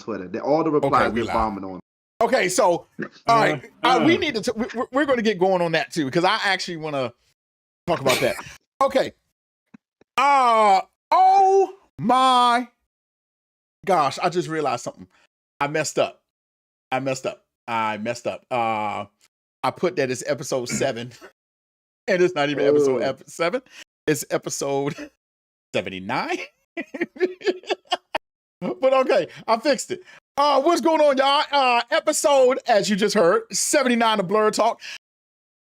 Twitter. All the replies been bombing on. Okay, so all right, we need to. We're going to get going on that too because I actually want to talk about that. Okay. Oh my gosh! I just realized something. I messed up. I put that as episode 7, and it's not even episode 7. It's episode 79. But okay, I fixed it. What's going on, y'all? Episode, as you just heard, 79 of Blerd Talk.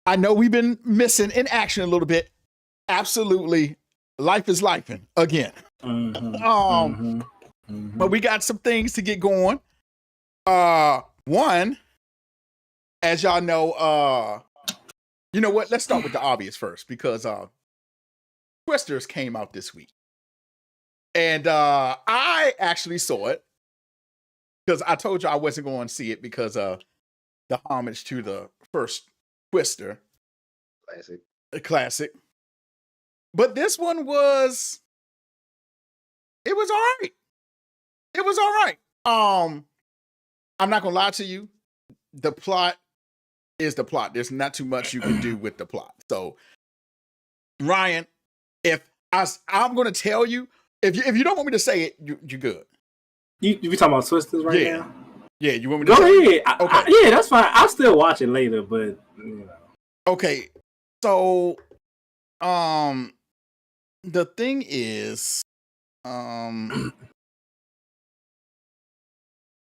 I know we've been missing in action a little bit. Absolutely, life is lifing again. But we got some things to get going. One, as y'all know, you know what? Let's start with the obvious first because Twisters came out this week. And I actually saw it because I told you I wasn't going to see it because of the homage to the first Twister. Classic. But this one was all right. It was all right. I'm not going to lie to you. The plot is the plot. There's not too much you can do with the plot. So, Ryan, if I'm going to tell you, if you don't want me to say it, you're good. You talking about Twisters right now? Yeah, you want me to go say ahead. It? Okay. Yeah, that's fine. I'll still watch it later, but you know. Okay. So, the thing is,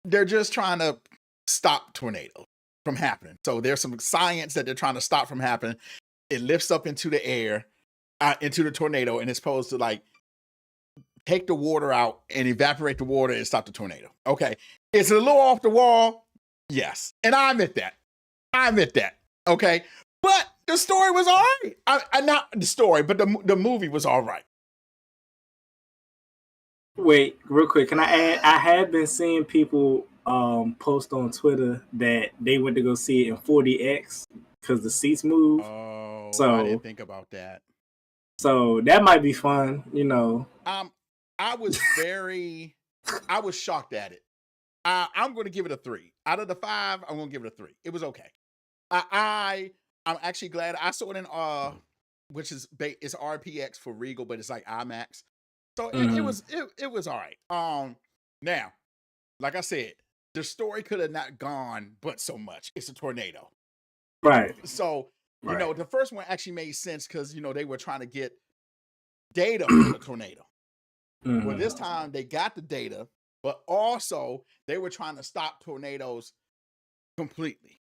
they're just trying to stop tornadoes from happening. So there's some science that they're trying to stop from happening. It lifts up into the air, into the tornado, and it's supposed to like take the water out and evaporate the water and stop the tornado. Okay. Is it a little off the wall? Yes. And I admit that. Okay. But the story was all right. Not the story, but the movie was all right. Wait, real quick. Can I add? I have been seeing people post on Twitter that they went to go see it in 40X because the seats move. Oh, so I didn't think about that. So that might be fun, you know. I was shocked at it. I'm going to give it a 3. Out of the 5, I'm going to give it a 3. It was okay. I'm actually glad I saw it in which is it's RPX for Regal, but it's like IMAX. So it was all right. Now, like I said, the story could have not gone but so much. It's a tornado. Right. So, you know, the first one actually made sense because, you know, they were trying to get data from the tornado. Well, this time they got the data, but also they were trying to stop tornadoes completely.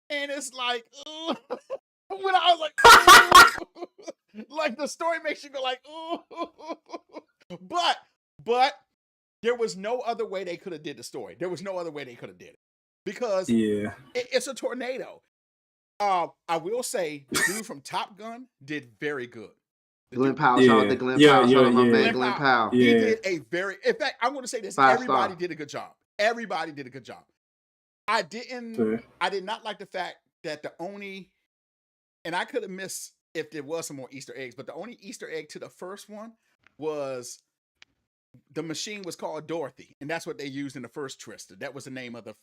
And it's like, when I was like, like the story makes you go like, but there was no other way they could have did the story. There was no other way they could have did it because it's a tornado. I will say the dude from Top Gun did very good. Glenn Powell, shout out to Glenn Powell, my man Glenn Powell. He did a in fact, I'm going to say this, everybody did a good job. Everybody did a good job. I did not like the fact that the only, and I could have missed if there was some more Easter eggs, but the only Easter egg to the first one was the machine was called Dorothy, and that's what they used in the first Twister. That was the name of the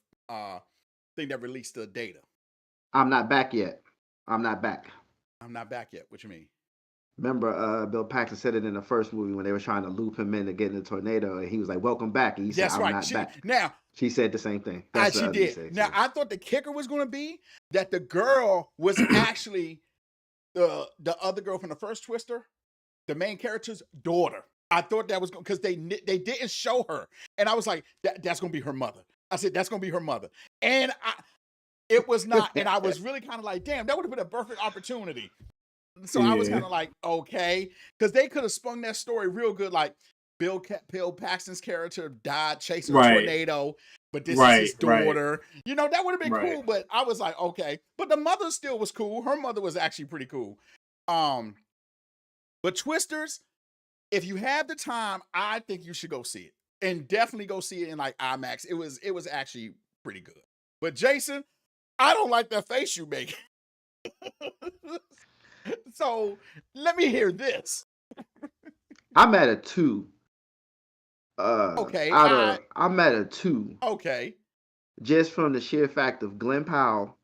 thing that released the data. I'm not back yet. I'm not back yet. What you mean? Remember, Bill Paxton said it in the first movie when they were trying to loop him in to get in the tornado, and he was like, "Welcome back," and he said, "I'm not back." Now she said the same thing. She did. Now I thought the kicker was going to be that the girl was actually the other girl from the first Twister, the main character's daughter. I thought that was because they didn't show her, and I was like, that's going to be her mother. I said that's going to be her mother, and it was not, and I was really kind of like, damn, that would have been a perfect opportunity. So I was kind of like, okay, because they could have spun that story real good. Like Bill Paxton's character died chasing a tornado, but this is his daughter. You know, that would have been cool. But I was like, okay. But the mother still was cool. Her mother was actually pretty cool. But Twisters, if you have the time, I think you should go see it, and definitely go see it in like IMAX. It was actually pretty good. But Jason, I don't like that face you make. So let me hear this. I'm at a 2 Okay, I'm at a 2. Okay. Just from the sheer fact of Glenn Powell,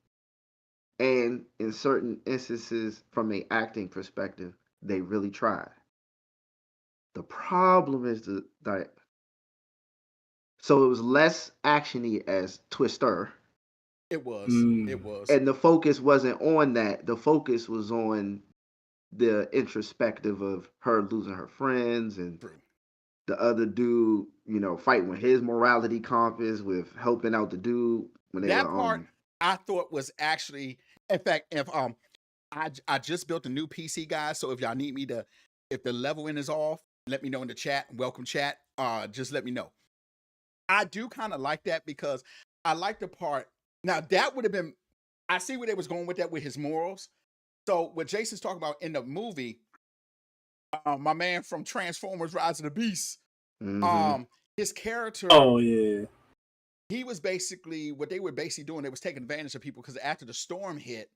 and in certain instances, from a acting perspective, they really tried. The problem is that so it was less actiony as Twister. It was. It was. And the focus wasn't on that. The focus was on the introspective of her losing her friends and True. the other dude, fighting with his morality compass with helping out the dude when they that were part I thought was actually, in fact, if I just built a new PC, guys. So if y'all need me to, if the leveling is off, let me know in the chat. Welcome chat. Just let me know. I do kind of like that because I like the part. Now that would have been, I see where they was going with that with his morals. So what Jason's talking about in the movie, my man from Transformers: Rise of the Beast, his character. Oh yeah. He was basically what they were basically doing. They was taking advantage of people because after the storm hit,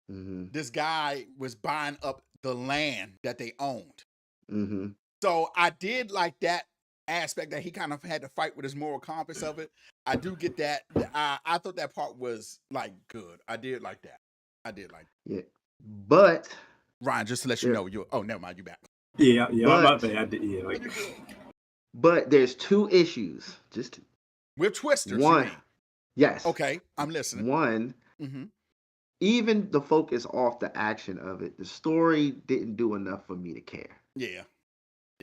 this guy was buying up the land that they owned. So I did like that aspect that he kind of had to fight with his moral compass of it. I do get that. I thought that part was like good. I did like that. Yeah, but Ryan, just to let you know, never mind, you back. Yeah, my bad. I did, yeah. Like, but there's 2 issues. Just with Twisters. One, yes. Okay, I'm listening. One, even the focus off the action of it, the story didn't do enough for me to care. Yeah.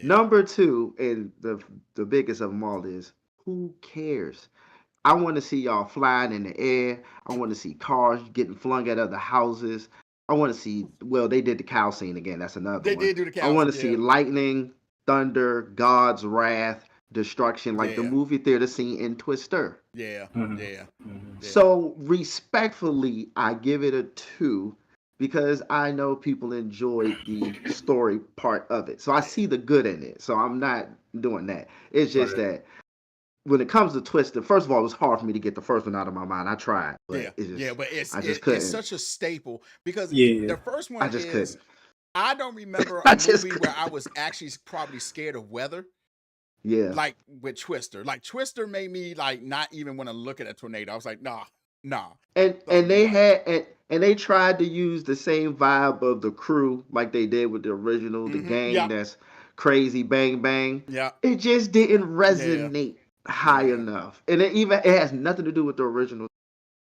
Number 2, and the biggest of them all is, who cares? I want to see y'all flying in the air. I want to see cars getting flung at other houses. I want to see, well, they did the cow scene again. That's another one. They did do the cow scene. I want to see lightning, thunder, God's wrath, destruction, like the movie theater scene in Twister. Yeah. So respectfully, I give it a 2 because I know people enjoyed the story part of it. So I see the good in it. So I'm not doing that. It's just that when it comes to Twister, first of all, it was hard for me to get the first one out of my mind. I tried, but it's such a staple because the first one couldn't. I don't remember a movie where I was actually probably scared of weather. Yeah. Like with Twister. Like Twister made me like not even want to look at a tornado. I was like, nah. And they tried to use the same vibe of the crew like they did with the original, the gang that's crazy bang bang. Yeah. It just didn't resonate high enough. And it has nothing to do with the original.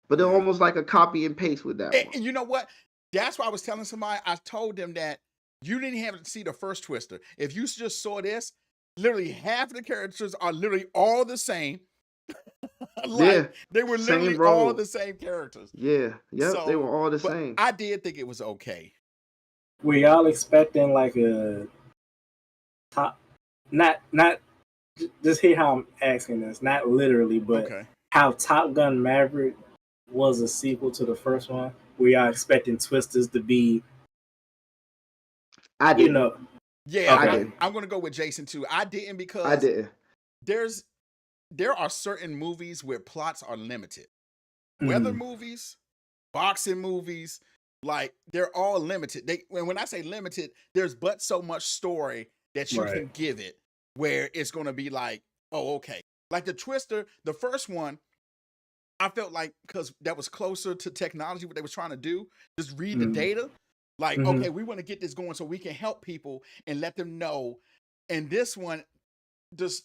But they're almost like a copy and paste with that one. And you know what? That's why I was telling somebody, I told them that you didn't have to see the first Twister. If you just saw this, literally half of the characters are literally all the same. They were literally all the same characters. Yeah, so, they were all the same. I did think it was okay. Were y'all expecting like a top? Not just hear how I'm asking this. Not literally, but how Top Gun Maverick was a sequel to the first one. Were y'all expecting Twisters to be? I didn't. I'm going to go with Jason too. I didn't because I didn't. There are certain movies where plots are limited. Weather movies, boxing movies, like they're all limited. When I say limited, there's but so much story that you can give it where it's going to be like, oh, okay. Like the Twister, the first one, I felt like because that was closer to technology, what they was trying to do, just read the data. Like, okay, we want to get this going so we can help people and let them know. And this one, just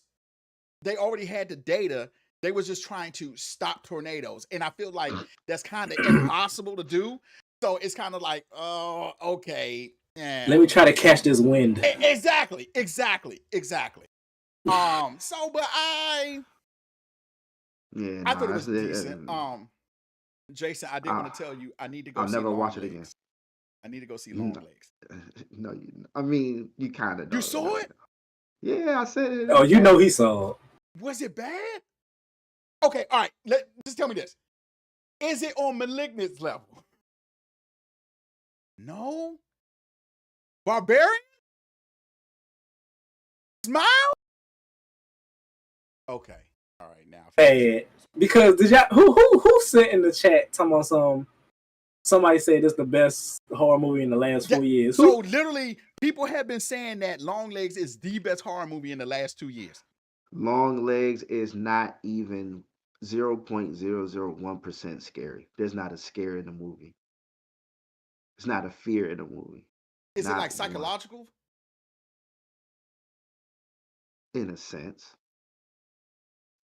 they already had the data. They was just trying to stop tornadoes. And I feel like that's kind of impossible to do. So it's kind of like, oh, okay. Let me try to catch this wind. Exactly. But I thought it was decent. Jason, I did want to tell you, I need to go. I'll never watch it again. I need to go see Long Legs. No, I mean, you kind of. You saw it? Yeah, I said it. Oh, you know he saw it. Was it bad? Okay, all right. Just tell me this: is it on Malignant's level? No. Barbarian? Smile? Okay. All right, now. Hey, because did y'all who sent in the chat talking about somebody said this is the best horror movie in the last 4 years? So literally, people have been saying that Long Legs is the best horror movie in the last 2 years. Long legs is not even 0.001% scary. There's not a scare in the movie. It's not a fear in the movie. Is it like Not one. psychological? In a sense.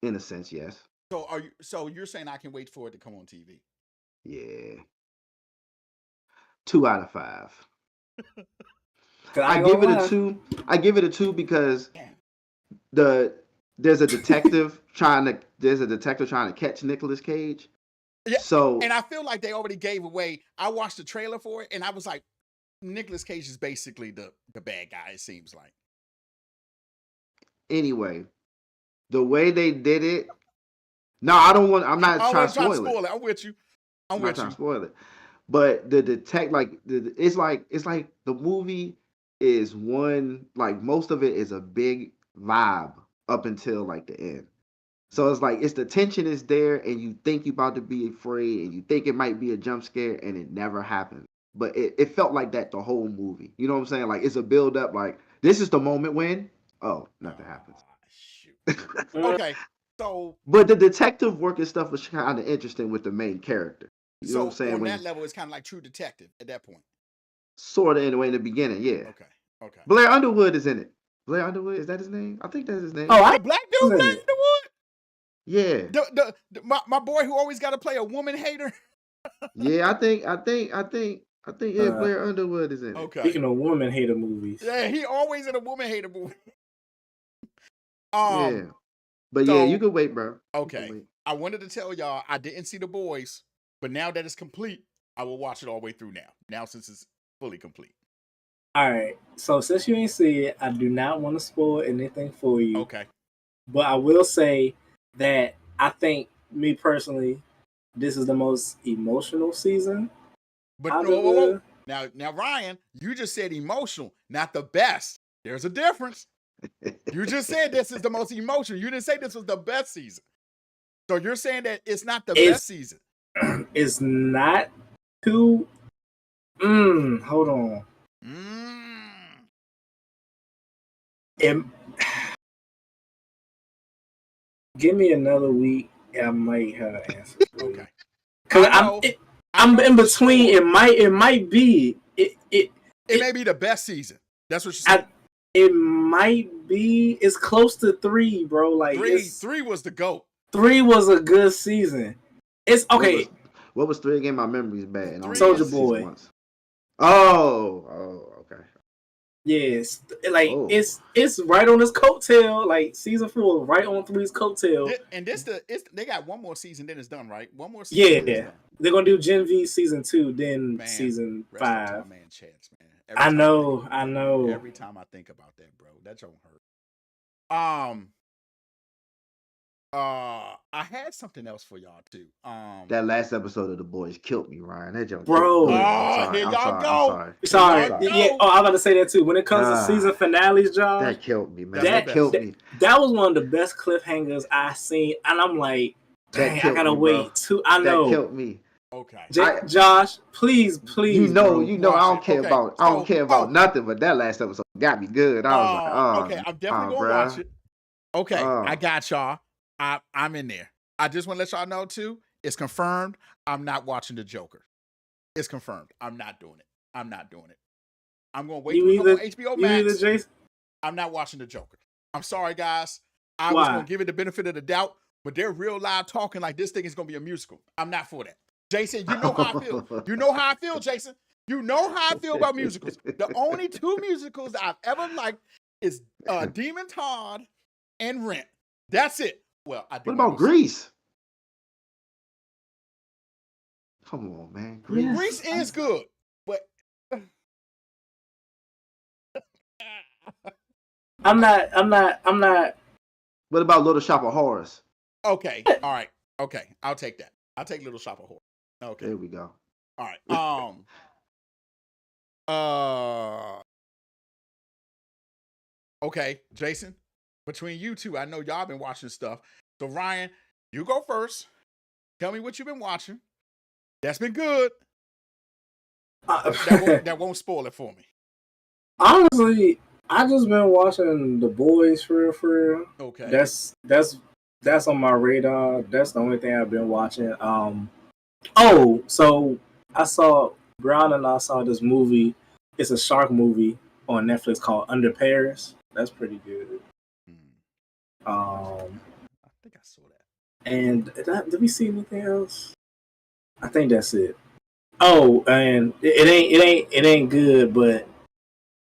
In a sense, yes. So are you? So you're saying I can wait for it to come on TV? Yeah. 2 out of 5. I I give it a 2. I give it a 2 because there's a detective trying to catch Nicolas Cage. Yeah. So and I feel like they already gave away. I watched the trailer for it, and I was like, Nicolas Cage is basically the bad guy. It seems like. Anyway, the way they did it. No, I don't want. I'm not trying to spoil it. I'm with you. I'm not with trying you. to spoil it. But the it's like the movie is one, like most of it is a big vibe up until like the end. So it's like the tension is there, and you think you're about to be afraid, and you think it might be a jump scare, and it never happened. But it felt like that the whole movie. You know what I'm saying? Like it's a build up. Like this is the moment when nothing happens. Shoot. Okay, so but the detective work and stuff was kind of interesting with the main character. You know what I'm saying? On that level, it's kind of like True Detective at that point. Sort of in the beginning, yeah. Okay. Blair Underwood is in it. Blair Underwood, is that his name? I think that's his name. Oh, the black dude, Blair Underwood. Yeah. My boy who always got to play a woman hater. Yeah, I think Blair Underwood is in it. Okay. Speaking of woman hater movies. Yeah, he always in a woman hater movie. Yeah. But yeah, you can wait, bro. Okay. I wanted to tell y'all I didn't see The Boys, but now that it's complete, I will watch it all the way through now. Now since it's fully complete. All right. So since you ain't see it, I do not want to spoil anything for you. Okay. But I will say that I think, me personally, this is the most emotional season. But whoa. Now, Ryan, you just said emotional, not the best. There's a difference. You just said this is the most emotional. You didn't say this was the best season. So you're saying that it's not the best season. It's not too. Hold on. Give me another week. I might have an answer. Okay. Because I'm in between. Sure. It might be. It may be the best season. That's what you're saying. It might be. It's close to 3, bro. Like 3 was the GOAT. 3 was a good season. It's okay. What was 3 again? My memory's bad. Soldier Boy. Okay. Yes, like it's right on his coattail. Like season 4, right on 3's coattail. And they got one more season, then it's done, right? One more season. Yeah, they're gonna do Gen V season 2, then season 5. Man, Chance, man. I know. Every time I think about that, bro, that don't hurt. I had something else for y'all too. That last episode of The Boys killed me, Ryan. That joke. Bro, here y'all go. Sorry. Yeah. Oh, I'm about to say that too. When it comes to season finales, Josh, that killed me, man. That killed me. That was one of the best cliffhangers I seen, and I'm like, dang, I gotta wait too. I know. That killed me. Okay, Josh, please. You know, I don't care about nothing, but that last episode got me good. I was like, okay, I'm definitely gonna watch it. Okay, I got y'all. I'm in there. I just want to let y'all know too. It's confirmed. I'm not watching the Joker. It's confirmed. I'm not doing it. I'm going to wait for it on HBO Max. Jason? I'm not watching the Joker. I'm sorry, guys. I was going to give it the benefit of the doubt, but they're real loud talking like this thing is going to be a musical. I'm not for that. Jason, you know how I feel. You know how I feel, Jason. You know how I feel about musicals. The only 2 musicals that I've ever liked is Demon Todd and Rent. That's it. Well, what about Grease? Come on, man. Grease is good, but I'm not. What about Little Shop of Horrors? Okay, all right. Okay, I'll take that. I'll take Little Shop of Horrors. Okay, there we go. All right. Okay, Jason. Between you two, I know y'all been watching stuff. So Ryan, you go first. Tell me what you've been watching. That's been good. That won't spoil it for me. Honestly, I just been watching The Boys for real, for real. Okay. That's on my radar. That's the only thing I've been watching. So I saw Brown and I saw this movie. It's a shark movie on Netflix called Under Paris. That's pretty good. I think I saw that. And did we see anything else? I think that's it. Oh, and it ain't good, but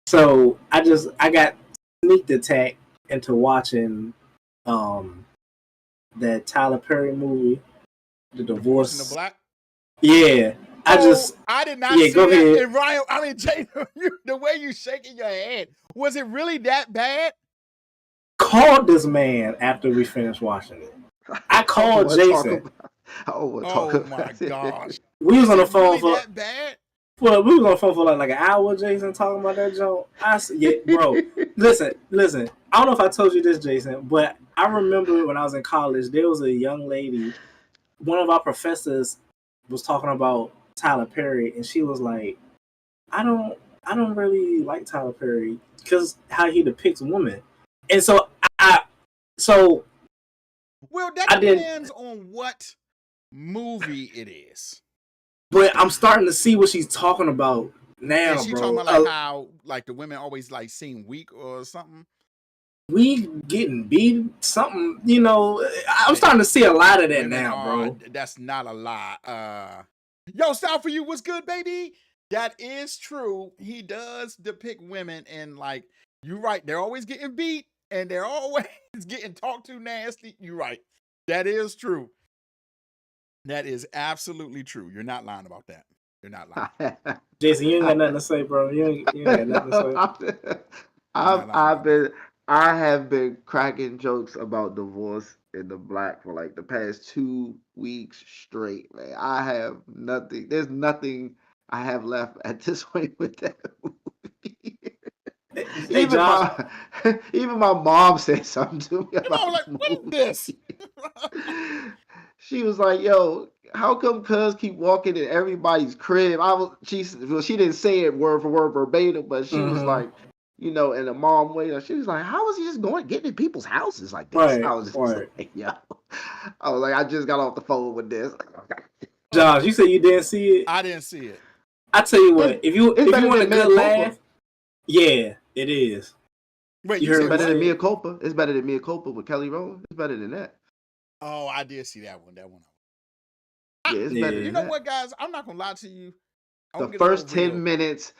so I got sneak attack into watching that Tyler Perry movie, The Divorce in the Black. Yeah, I did not see go that. ahead. And Ryan, I mean, Jay, the way you shaking your head, was it really that bad? Called this man after we finished watching it. I called Jason. Oh my gosh! We was on the phone really for that bad. Well, we was on the phone for like an hour, Jason, talking about that joke. Bro, listen. I don't know if I told you this, Jason, but I remember when I was in college, there was a young lady. One of our professors was talking about Tyler Perry, and she was like, "I don't really like Tyler Perry because how he depicts women." And so well, that depends on what movie it is. But I'm starting to see what she's talking about now, Is she bro. talking about like how like the women always like seem weak or something? We getting beat, something, you know. I'm starting to see a lot of that now, bro. That's not a lie. Yo, Style for You, what's good, baby? That is true. He does depict women and like you're right. They're always getting beat and they're always getting talked to nasty. You're right. That is true. That is absolutely true. You're not lying about that. You're not lying. Jason, you ain't got nothing to say, bro. You ain't got nothing to say. I have been cracking jokes about Divorce in the Black for like the past 2 weeks straight, man. I have nothing. There's nothing I have left at this point with that movie. Even my mom said something to me about like, what is this? She was like, "Yo, how come Cuz keep walking in everybody's crib?" She didn't say it word for word verbatim, but she was like, you know, in a mom way. She was like, "How is he just getting in people's houses like this?" Right, I was just like, "Yo," I was like, "I just got off the phone with this." Josh, you said you didn't see it. I didn't see it. I tell you what, if you want a good laugh, yeah, it is. Wait, you heard better than Mea Culpa? It's better than Mea Culpa with Kelly Rowland. It's better than that. Oh, I did see that one. Yeah, it's better. You know what, guys? I'm not gonna lie to you. The first 10 minutes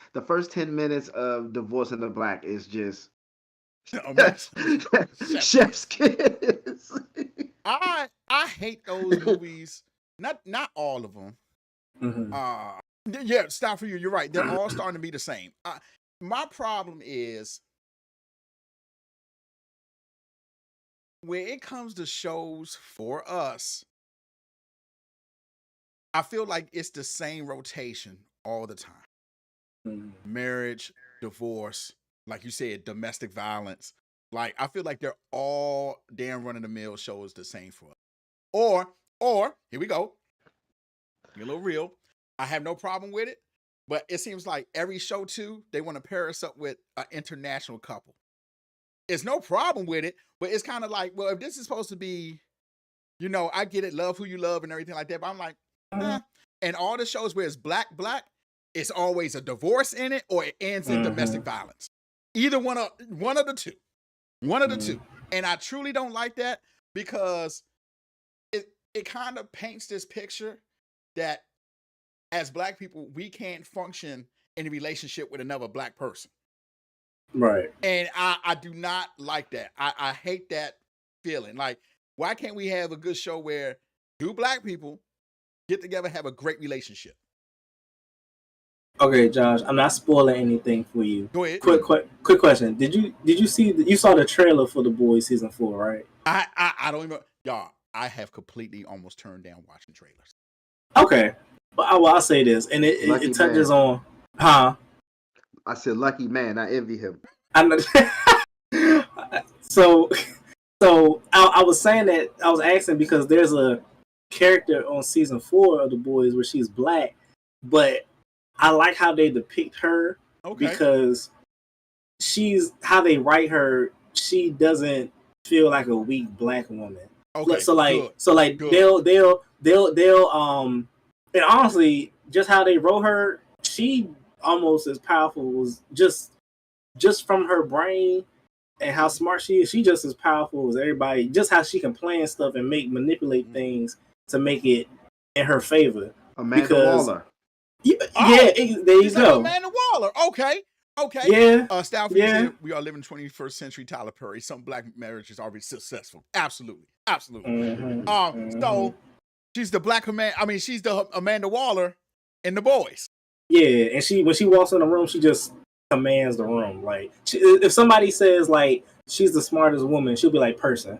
of Divorce in the Black is just chef's kiss. I hate those movies. Not all of them. Mm-hmm. Yeah, Style for You. You're right. They're all starting to be the same. My problem is when it comes to shows for us, I feel like it's the same rotation all the time. Mm-hmm. Marriage, divorce, like you said, domestic violence. Like, I feel like they're all damn run-of-the-mill shows the same for us. Or, here we go. Get a little real. I have no problem with it, but it seems like every show too, they want to pair us up with an international couple. It's no problem with it, but it's kind of like, well, if this is supposed to be, you know, I get it, love who you love and everything like that, but I'm like, and all the shows where it's black, it's always a divorce in it or it ends in domestic violence. Either one of the two. One of the two. And I truly don't like that because it kind of paints this picture that as black people, we can't function in a relationship with another black person. Right. And I do not like that. I hate that feeling. Like, why can't we have a good show where two black people get together, have a great relationship? Okay, Josh, I'm not spoiling anything for you. Go ahead. Quick question. Did you see you saw the trailer for The Boys season 4, right? I don't even, y'all, I have completely almost turned down watching trailers. Okay. Well, I'll say this, and it touches on, I said, lucky man. I envy him. So I was saying that, I was asking because there's a character on season 4 of The Boys where she's black, but I like how they depict her because she's how they write her. She doesn't feel like a weak black woman. Okay, so like good. they'll and honestly, just how they wrote her, she almost as powerful as just from her brain and how smart she is. She just as powerful as everybody. Just how she can plan stuff and manipulate things to make it in her favor. Amanda Waller. There you go. Amanda Waller. Okay. Yeah. Style for you. We are living 21st century Tyler Perry. Some black marriages are successful. Absolutely. So she's the black Amanda. I mean, she's the Amanda Waller in The Boys. Yeah, and when she walks in the room, she just commands the room. Like, if somebody says like she's the smartest woman, she'll be like person.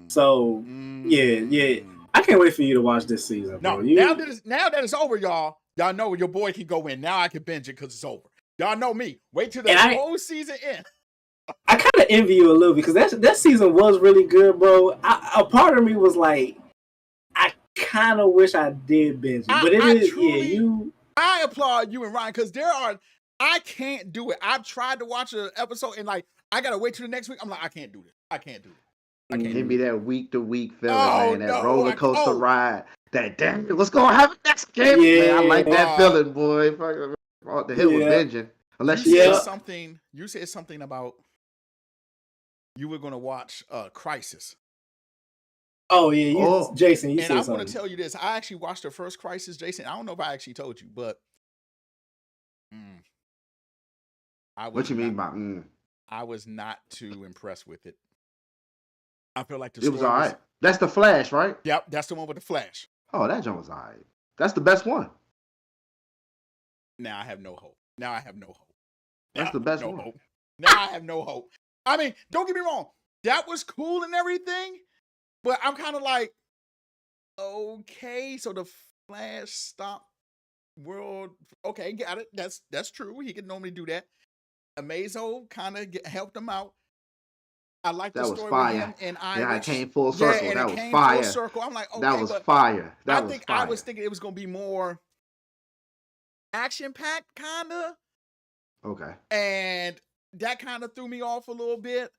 So yeah. I can't wait for you to watch this season, bro. Now that it's over, y'all know your boy can go in. Now I can binge it because it's over. Y'all know me. Wait till the whole season ends. I kind of envy you a little because that season was really good, bro. A part of me was like, I kind of wish I did binge it, but I applaud you and Ryan because I can't do it. I've tried to watch an episode and like I gotta wait till the next week. I'm like, I can't do this. Give me that week to week feeling, man. That roller coaster ride. That damn, what's gonna happen next game? Yeah, man, I like that feeling, boy. The hell with binging. Unless you said something about you were gonna watch Crisis. Oh yeah, Jason. You said something. And I want to tell you this. I actually watched the first Crisis, Jason. I don't know if I actually told you, but what you mean by I was not too impressed with it. I feel like it was all right. That's the Flash, right? Yep, that's the one with the Flash. Oh, that joint was all right. That's the best one. Now I have no hope. That's the best one. Now I have no hope. I mean, don't get me wrong. That was cool and everything, but I'm kind of like, okay, so the Flash stopped world. Okay, got it. That's true. He can normally do that. Amazo kind of helped him out. I like the story with him and it came full circle. That was fire. Full circle. I'm like, okay, that was fire. I was thinking it was gonna be more action packed, kinda. Okay. And that kind of threw me off a little bit.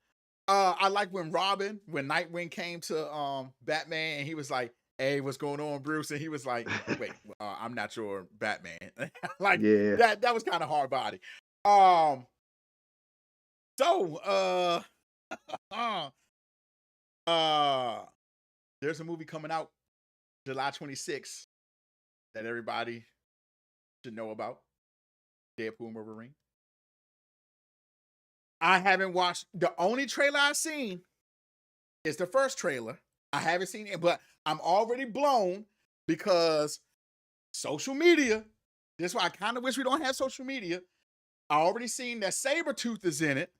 I like when Nightwing came to Batman and he was like, "Hey, what's going on, Bruce?" And he was like, "Wait, I'm not your Batman." Like that was kind of hard body. There's a movie coming out July 26th that everybody should know about. Deadpool and Wolverine. I haven't watched. The only trailer I've seen is the first trailer. I haven't seen it, but I'm already blown because social media. That's why I kind of wish we don't have social media. I already seen that Sabretooth is in it.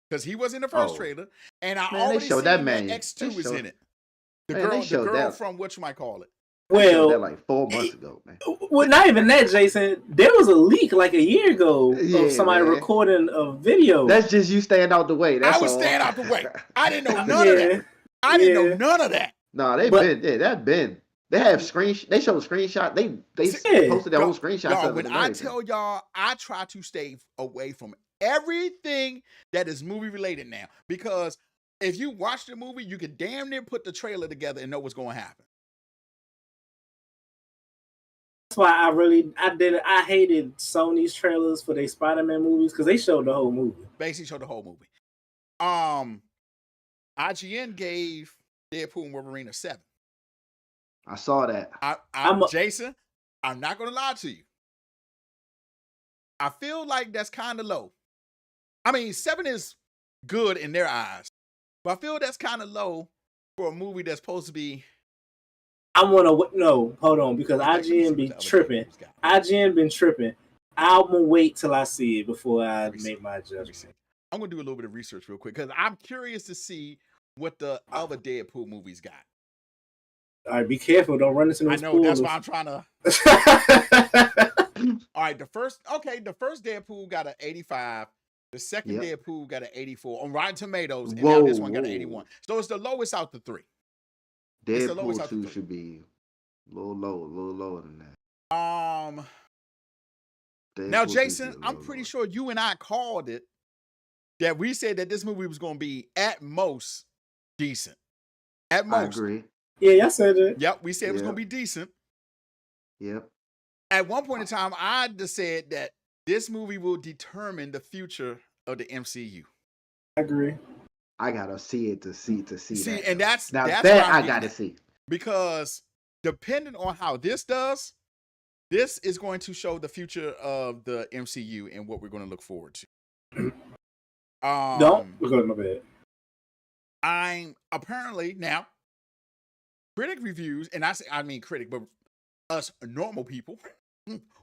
Because he was in the first trailer, and I already seen that X2 is in it. The girl from whatchamacallit. Well, that like 4 months ago, man. Well, not even that, Jason. There was a leak like a year ago of somebody recording a video. That's just you staying out the way. I was staying out the way. I didn't know none of that. I didn't know none of that. No, They have They showed screenshot. They posted their own screenshots of it. When I tell y'all, I try to stay away from everything that is movie related now, because if you watch the movie, you can damn near put the trailer together and know what's going to happen. That's why I hated Sony's trailers for their Spider-Man movies because they showed the whole movie. Basically showed the whole movie. IGN gave Deadpool and Wolverine a 7. I saw that. Jason, I'm not gonna lie to you. I feel like that's kind of low. I mean, 7 is good in their eyes, but I feel that's kind of low for a movie that's supposed to be. Hold on, because IGN be tripping. IGN been tripping. I'm gonna wait till I see it before I make my judgment. I'm gonna do a little bit of research real quick because I'm curious to see what the other Deadpool movies got. All right, be careful. Don't run into those spoilers. That's why I'm trying to. All right, the first Deadpool got an 85. The second Deadpool got an 84 on Rotten Tomatoes, and now this one got an 81. So it's the lowest out the 3. Deadpool 2 should be a little lower than that. Now, Jason, I'm pretty sure you and I called it that we said that this movie was going to be at most decent. At most. I agree. Yeah, I said it. Yep, we said it was going to be decent. Yep. At one point in time, I just said that this movie will determine the future of the MCU. I agree. I gotta see it to see that. And that's that I gotta see. Because depending on how this does, this is going to show the future of the MCU and what we're going to look forward to. Don't look at my bed. I'm apparently now critic reviews, and I mean critic, but us normal people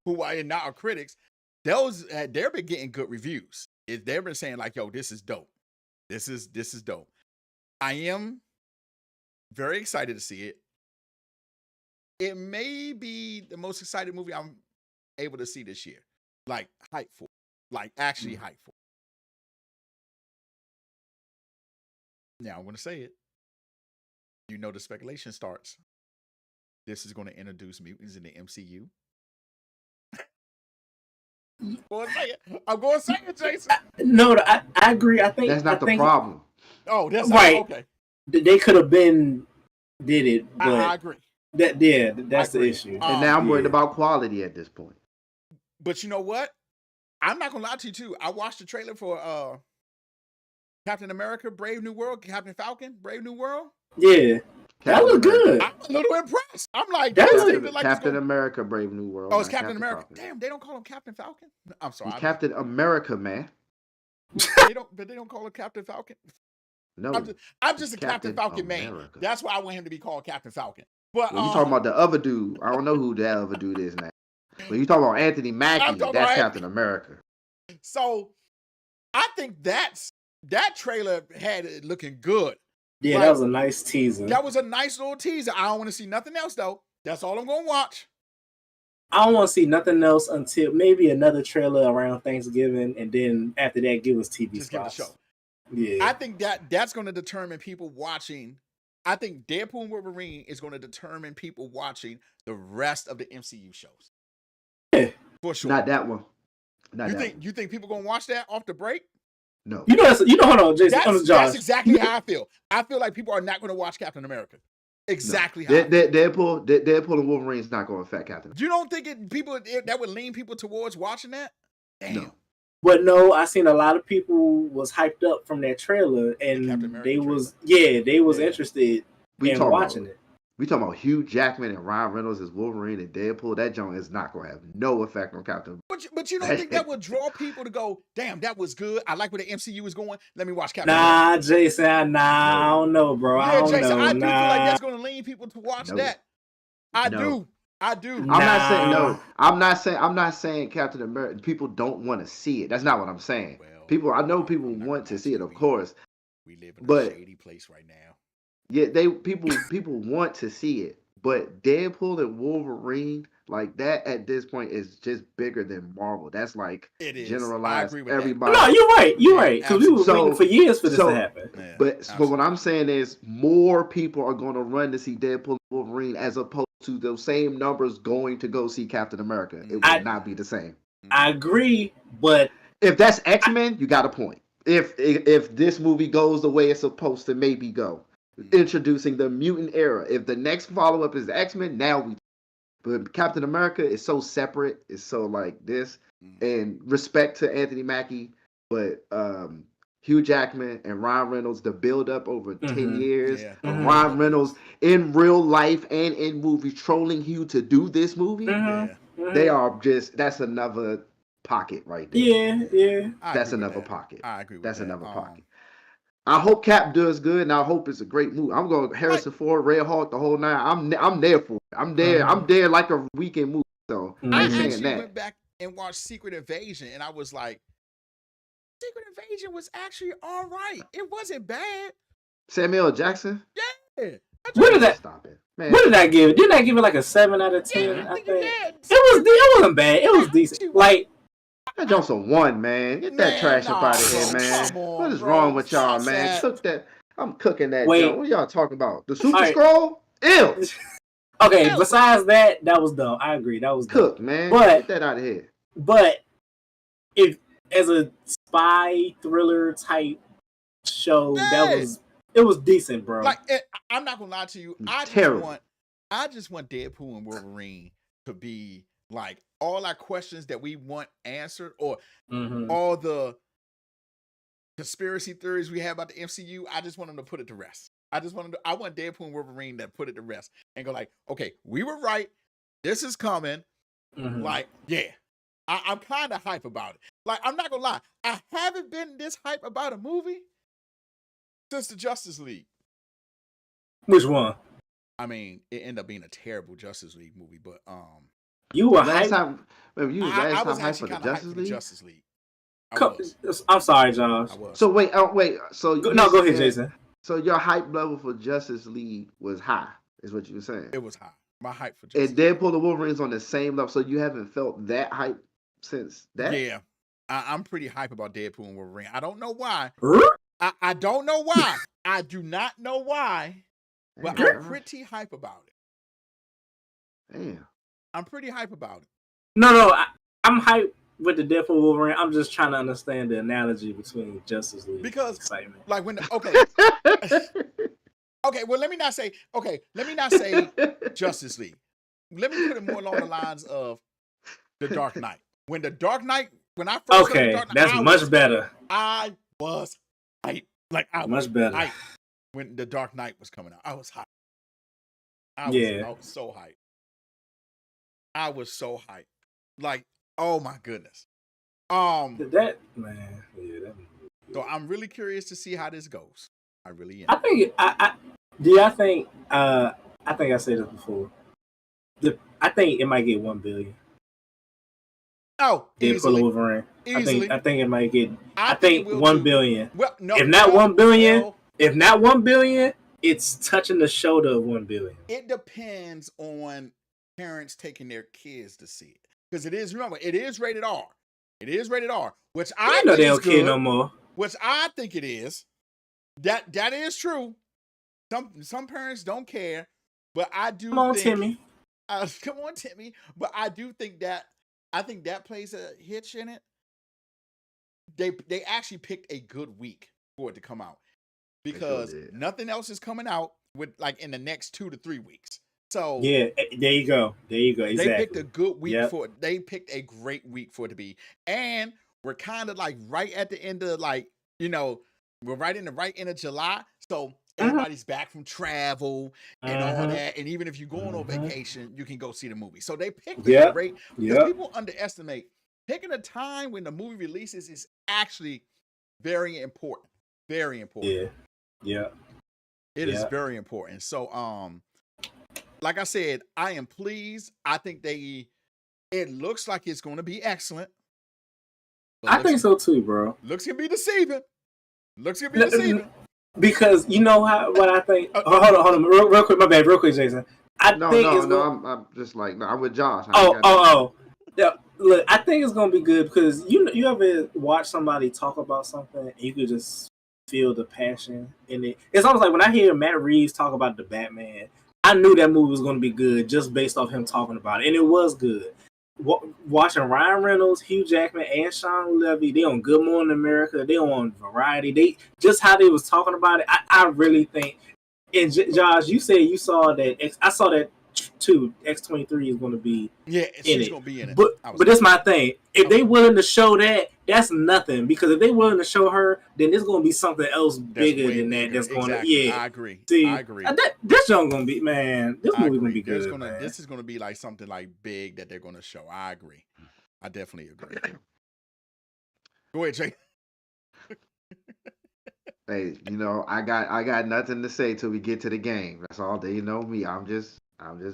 who are not critics, they've been getting good reviews. They've been saying like, "Yo, this is dope. This is dope." I am very excited to see it. It may be the most excited movie I'm able to see this year. Like hype for, like actually hype for. Now I'm going to say it. You know the speculation starts. This is going to introduce mutants in the MCU. I'm going to say it, Jason. No, I agree. I think that's not the problem. Oh, that's right. Okay. They could have did it, but I agree. That's the issue. And now I'm worried about quality at this point. But you know what? I'm not gonna lie to you too. I watched the trailer for Captain America: Brave New World, Captain Falcon: Brave New World. Yeah, that was good. I'm a little impressed. I'm like, Captain America: Brave New World. Oh, it's Captain America. Falcon. Damn, they don't call him Captain Falcon. I'm sorry, Captain America, man. They don't call him Captain Falcon. No, I'm just a Captain Falcon America. Man. That's why I want him to be called Captain Falcon. But you talking about the other dude? I don't know who that other dude is now. But you talking about Anthony Mackie? That's Captain America. So I think that trailer had it looking good. Yeah, that was a nice teaser. That was a nice little teaser. I don't want to see nothing else though. That's all I'm gonna watch. I don't want to see nothing else until maybe another trailer around Thanksgiving, and then after that, give us TV Just spots. Give it a show. Yeah, I think that's going to determine people watching. I think Deadpool and Wolverine is going to determine people watching the rest of the MCU shows. Yeah, for sure. Not that one. You think people going to watch that off the break? No. Hold on, Jason. That's exactly how I feel. I feel like people are not going to watch Captain America. Exactly how. Deadpool and Wolverine is not going to affect Captain. You don't think that would lean people towards watching that? Damn. No. But no, I seen a lot of people was hyped up from that trailer, and they was interested in watching it. We talking about Hugh Jackman and Ryan Reynolds as Wolverine and Deadpool. That joint is not going to have no effect on Captain. But you don't think that would draw people to go, damn, that was good. I like where the MCU is going. Let me watch Captain. Nah, Jason, I don't know, bro. Yeah, Jason, I do feel like that's going to lean people to watch that. I do. I'm not saying no. I'm not saying Captain America. People don't want to see it. That's not what I'm saying. Well, I know people want to see it, of course. We live in a shady place right now. Yeah, people want to see it, but Deadpool and Wolverine like that at this point is just bigger than Marvel. That's like generalized everybody. No, you're right. Because we were waiting for years for this to happen. Yeah, but what I'm saying is more people are going to run to see Deadpool and Wolverine as opposed to those same numbers going to go see Captain America. It would not be the same. I agree, but if that's X-Men, you got a point. If this movie goes the way it's supposed to maybe go. Introducing the mutant era. If the next follow-up is X-Men, but Captain America is so separate. It's so like this. And respect to Anthony Mackie, but Hugh Jackman and Ryan Reynolds, the build-up over 10 years. Yeah. Ryan Reynolds in real life and in movies trolling Hugh to do this movie. They are that's another pocket right there. Yeah. That's another pocket. I agree with that. That's another pocket. I hope Cap does good, and I hope it's a great movie. I'm going Harrison Ford, Red Hawk, the whole nine. I'm there for it. I'm there like a weekend movie. So I actually went back and watched Secret Invasion, and I was like, Secret Invasion was actually all right. It wasn't bad. Samuel Jackson? Yeah. What did that? Stop it, man. What did I give it? Didn't I give it like a 7 out of 10? Yeah, I think it did. It wasn't bad. It was decent. Like. That John's a 1, man. Get that trash up out of here, man. What is wrong with y'all, man? Cook that. I'm cooking that. What are y'all talking about? The Super Scroll? Ew. Okay. Besides that was dumb. I agree. That was dumb. Cook, man. But get that out of here. But if as a spy thriller type show, it was decent, bro. Like I'm not gonna lie to you. I just want Deadpool and Wolverine to be like all our questions that we want answered, or all the conspiracy theories we have about the MCU. I just want them to put it to rest. I want Deadpool and Wolverine to put it to rest and go like, okay, we were right. This is coming. Like, yeah. I'm kind of hype about it. Like, I'm not gonna lie. I haven't been this hype about a movie since the Justice League. Which one? I mean, it ended up being a terrible Justice League movie, but you were last hyped. time. You was I last was time hyped actually for the kind of hyped for the Justice League. Justice League. I'm sorry, Josh. I was. So wait. So go ahead, Jason. So your hype level for Justice League was high, is what you were saying. It was high. My hype for Justice And Deadpool and Wolverine's on the same level, so you haven't felt that hype since that? Yeah. I'm pretty hype about Deadpool and Wolverine. I don't know why. I don't know why. I do not know why, but I'm pretty hype about it. Damn. I'm pretty hype about it. No, I'm hype with the Deadpool Wolverine. I'm just trying to understand the analogy between Justice League because excitement. Like when okay, well let me not say Justice League. Let me put it more along the lines of The Dark Knight. When I first heard The Dark Knight, that's much better. I was hype. Like I was much better. Hype when The Dark Knight was coming out. I was hype. I was so hyped. I was so hyped. Like, oh my goodness. That man, yeah. So I'm really curious to see how this goes. I really am. I think I said this before. I think it might get 1 billion. Oh, Deadpool Wolverine. Easily. I think it might get. I think 1 billion. Well, no, if not 1 billion, it's touching the shoulder of 1 billion. It depends on parents taking their kids to see it, because it is rated R. It is rated R, which I know think they is don't good, care no more. Which I think it is. That is true. Some parents don't care, but I do. Come on, Timmy. Come on, Timmy. But I do think that plays a hitch in it. They actually picked a good week for it to come out, because nothing else is coming out with like in the next 2 to 3 weeks. So yeah, there you go. Exactly. They picked a good week for it. They picked a great week for it to be, and we're kind of like right at the end of we're right in the end of July. So everybody's back from travel and all that. And even if you're going on vacation, you can go see the movie. So they picked a great, because people underestimate picking a time when the movie releases is actually very important. Very important. Yeah. It is very important. So like I said, I am pleased. I think it looks like it's going to be excellent. I think so too, bro. Looks can be deceiving. Because you know what I think. Hold on, real quick. My bad, real quick, Jason. I'm just like I'm with Josh. Yeah, look, I think it's gonna be good because you ever watch somebody talk about something and you could just feel the passion in it. It's almost like when I hear Matt Reeves talk about the Batman, I knew that movie was gonna be good just based off him talking about it, and it was good. Watching Ryan Reynolds, Hugh Jackman, and Sean Levy, they on Good Morning America, they on Variety. They just how they was talking about it. I really think. And Josh, you said you saw that. I saw that too. X-23 is going to be she's going to be in it. But that's my thing. If they willing to show that, that's nothing. Because if they willing to show her, then there's going to be something else bigger than that. That's going to I agree. See, I agree. This young going to be this movie going to be good. This is going to be like something like big that they're going to show. I agree. I definitely agree. Go ahead, Jay. Hey, I got nothing to say till we get to the game. That's all. They know me. I'm just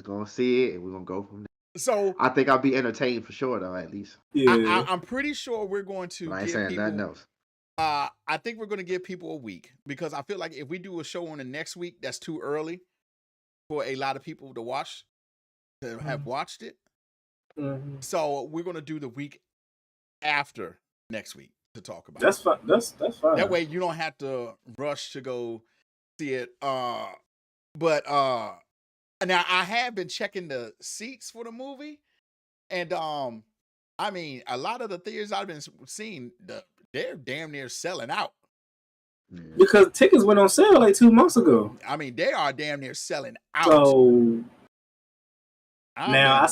gonna see it, and we're gonna go from there. So I think I'll be entertained for sure, though. At least. Yeah. I'm pretty sure we're going to. I ain't saying people, nothing else. I think we're going to give people a week, because I feel like if we do a show on the next week, that's too early for a lot of people to watch, to have watched it. Mm-hmm. So we're going to do the week after next week to talk about. That's fine. That's fine. That way you don't have to rush to go see it. But now I have been checking the seats for the movie, and I mean, a lot of the theaters I've been seeing, they're damn near selling out. Because tickets went on sale like 2 months ago. I mean, they are damn near selling out. So now,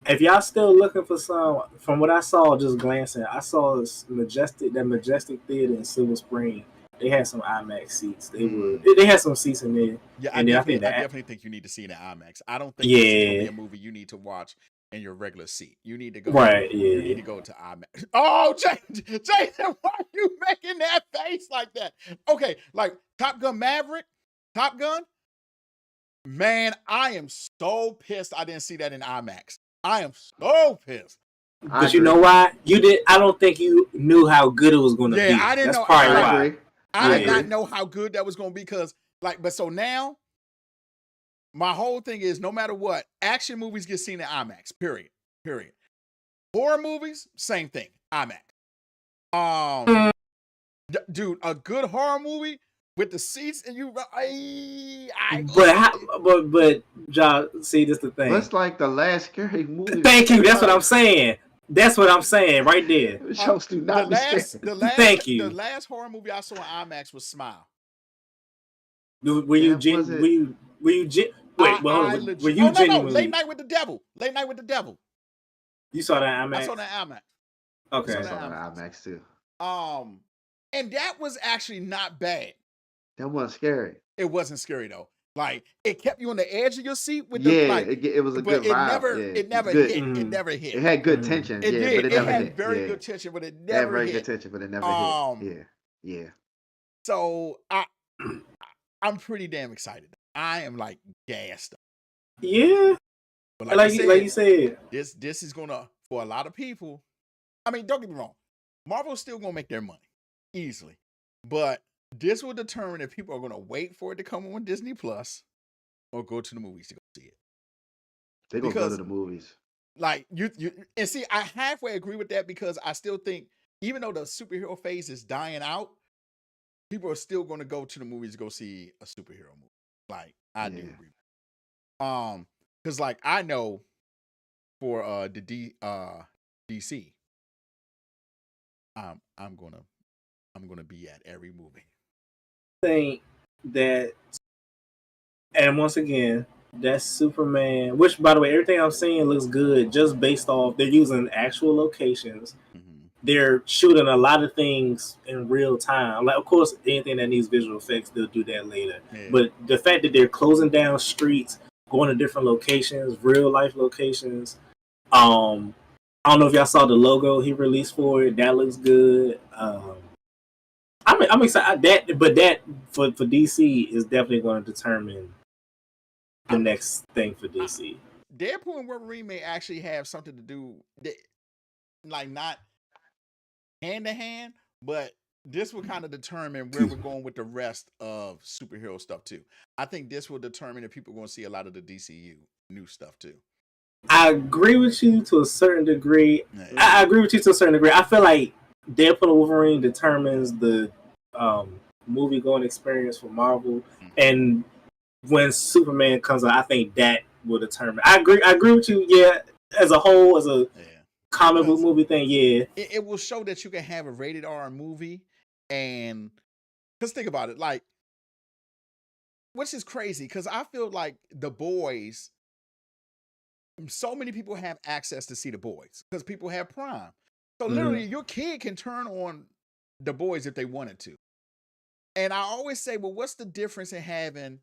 if y'all still looking for some, from what I saw, just glancing, I saw that Majestic Theater in Silver Spring. They had some IMAX seats. They had some seats in there. Yeah, I definitely think you need to see it in IMAX. I don't think this is gonna be a movie you need to watch in your regular seat. You need to go. You need to go to IMAX. Oh, Jason, why are you making that face like that? Okay, like Top Gun Maverick, Top Gun. Man, I am so pissed I didn't see that in IMAX. I am so pissed. But you know why? I don't think you knew how good it was going to be. Yeah, I didn't know. Probably why. I did not know how good that was going to be because, but so now, my whole thing is no matter what, action movies get seen in IMAX. Period. Horror movies, same thing. IMAX. Dude, a good horror movie with the seats and but John, see, this is the thing. That's like the last scary movie. Thank you. That's what I'm saying. That's what I'm saying right there. Thank you. The last horror movie I saw in IMAX was Smile. Were you genuinely? Late Night with the Devil. Late Night with the Devil. You saw that IMAX? I saw that IMAX. Okay. I saw that IMAX too. And that was actually not bad. That wasn't scary. It wasn't scary though. Like it kept you on the edge of your seat with it was a good vibe. It never hit. Mm-hmm. It never hit. It had good tension. It did. But it never had hit. Very good tension, but it never hit. Good tension, but it never hit. Yeah. So I'm pretty damn excited. I am like gassed up. Yeah. But like you said, this is gonna, for a lot of people. I mean, don't get me wrong. Marvel's still gonna make their money easily, but this will determine if people are gonna wait for it to come on Disney Plus or go to the movies to go see it. They're gonna go to the movies. Like you and see, I halfway agree with that because I still think even though the superhero phase is dying out, people are still gonna go to the movies to go see a superhero movie. Like I do agree. Because like I know for the DC, I'm gonna be at every movie. I think that, and once again, that's Superman. Which, by the way, everything I'm seeing looks good just based off they're using actual locations. Mm-hmm. They're shooting a lot of things in real time. Like, of course, anything that needs visual effects, they'll do that later. Yeah. But the fact that they're closing down streets, going to different locations, real life locations. I don't know if y'all saw the logo he released for it. That looks good. I'm excited. That for DC is definitely going to determine the next thing for DC. Deadpool and Wolverine may actually have something to do, like not hand to hand, but this will kind of determine where we're going with the rest of superhero stuff too. I think this will determine if people are going to see a lot of the DCU new stuff too. I agree with you to a certain degree. I agree with you to a certain degree. I feel like Deadpool and Wolverine determines the movie going experience for Marvel, and when Superman comes out, I think that will determine. I agree with you. Yeah, as a whole, as a comic book movie thing, yeah, it will show that you can have a rated R movie, and because think about it, like, which is crazy because I feel like The Boys. So many people have access to see The Boys because people have Prime. So literally, your kid can turn on The Boys if they wanted to. And I always say, well, what's the difference in having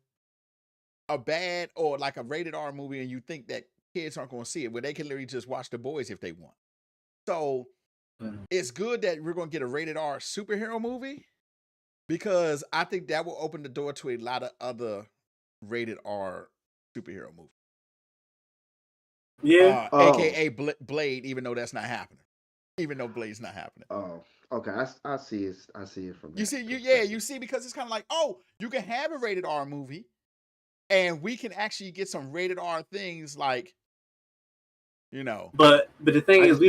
a bad or like a rated R movie and you think that kids aren't going to see it, where they can literally just watch The Boys if they want. So it's good that we're going to get a rated R superhero movie because I think that will open the door to a lot of other rated R superhero movies. Yeah. AKA Blade, even though that's not happening. Even though Blade's not happening. Oh, okay. I see it. I see it from you see, you see, because it's kind of like, oh, you can have a rated R movie, and we can actually get some rated R things, like, you know. But the thing is,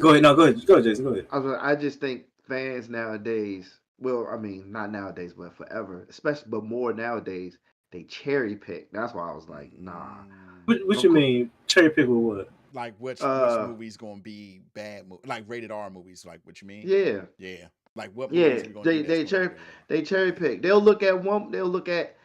go ahead. No, go ahead. Go, Jason. Go ahead. I just think fans nowadays. Well, I mean, not nowadays, but forever, but more nowadays, they cherry pick. That's why I was like, nah. What you mean cherry pick with what? Like which movie's gonna be bad, like rated R movies? Like what you mean? Yeah. Yeah. Like what Yeah. movies are we gonna do? They cherry pick. They'll look at one. They'll look at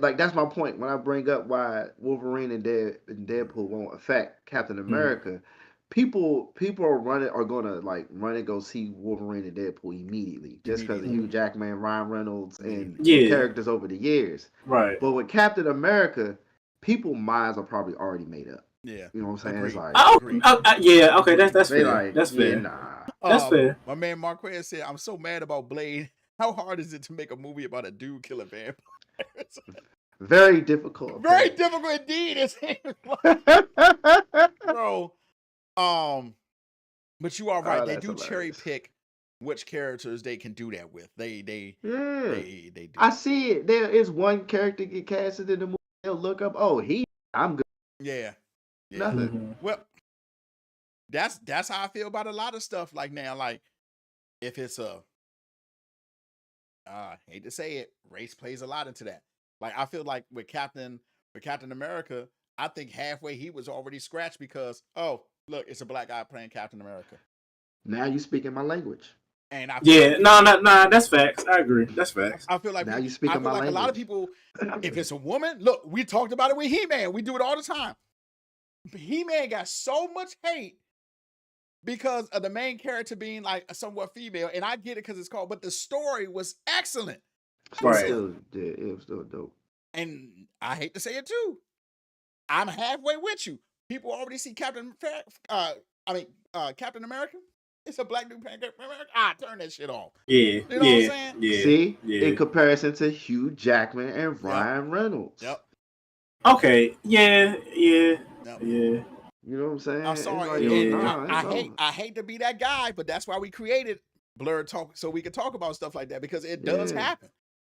like that's my point when I bring up why Wolverine and Deadpool won't affect Captain America. People are gonna like run and go see Wolverine and Deadpool immediately just because of Hugh Jackman, Ryan Reynolds, and characters over the years. Right. But with Captain America, people minds are probably already made up. Yeah. You know what I'm saying? It's like yeah, okay, that's fair. Like, that's fair. Yeah, nah. That's fair. My man Marquez said, "I'm so mad about Blade. How hard is it to make a movie about a dude killing vampires?" Very difficult. Very difficult indeed. Bro. But you are right. They do cherry pick which characters they can do that with. They do. I see it. There is one character get casted in the movie. They'll look up. Oh, I'm good. Yeah. Nothing. Well, that's how I feel about a lot of stuff. Like now, like if it's hate to say it, race plays a lot into that. Like I feel like with Captain America, I think halfway he was already scratched because look, it's a black guy playing Captain America. Now you speaking my language. And that's facts. I agree. That's facts. I feel like now you speaking my language. A lot of people, if it's a woman, look, we talked about it with He-Man. We do it all the time. He-Man got so much hate because of the main character being like somewhat female, and I get it because it's called, but the story was excellent. Right. It was still dope. And I hate to say it too. I'm halfway with you. People already see Captain America. It's a black dude playing Captain America. Turn that shit off. Yeah. You know what I'm saying? Yeah. See? Yeah. In comparison to Hugh Jackman and Ryan Reynolds. Yep. Okay. Yeah. You know what I'm saying? I'm sorry. I hate to be that guy, but that's why we created Blerd Talk so we could talk about stuff like that because it does happen.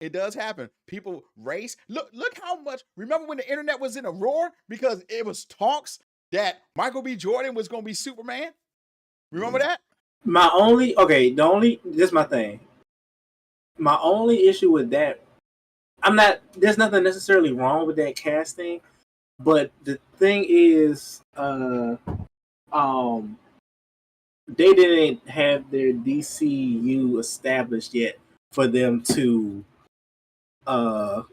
It does happen. People race. Look how much. Remember when the internet was in a roar because it was talks that Michael B. Jordan was going to be Superman? Remember that? This is my thing. My only issue with that, there's nothing necessarily wrong with that casting, but the thing is, they didn't have their DCU established yet for them to do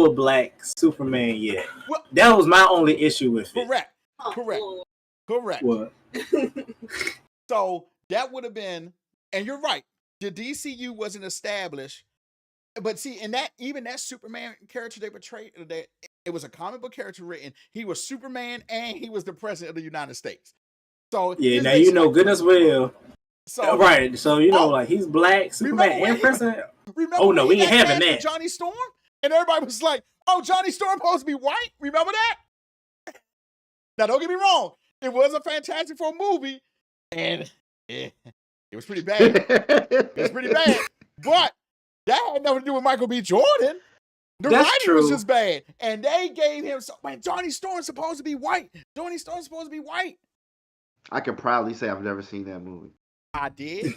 a black Superman yet. Well, that was my only issue with it. Correct. What? So that would have been, and you're right. The DCU wasn't established, but see, and that Superman character they portrayed, that it was a comic book character written. He was Superman, and he was the president of the United States. So yeah, now you know good as well. So right, so you know, like he's black, Superman, and president. Oh no, we ain't having that. Johnny Storm, and everybody was like, "Oh, Johnny Storm supposed to be white." Remember that? Now, don't get me wrong. It was a Fantastic Four movie, and it was pretty bad. It was pretty bad. But that had nothing to do with Michael B. Jordan. The writing was just bad. And they gave him Johnny Storm's supposed to be white. Johnny Storm's supposed to be white. I can proudly say I've never seen that movie. I did.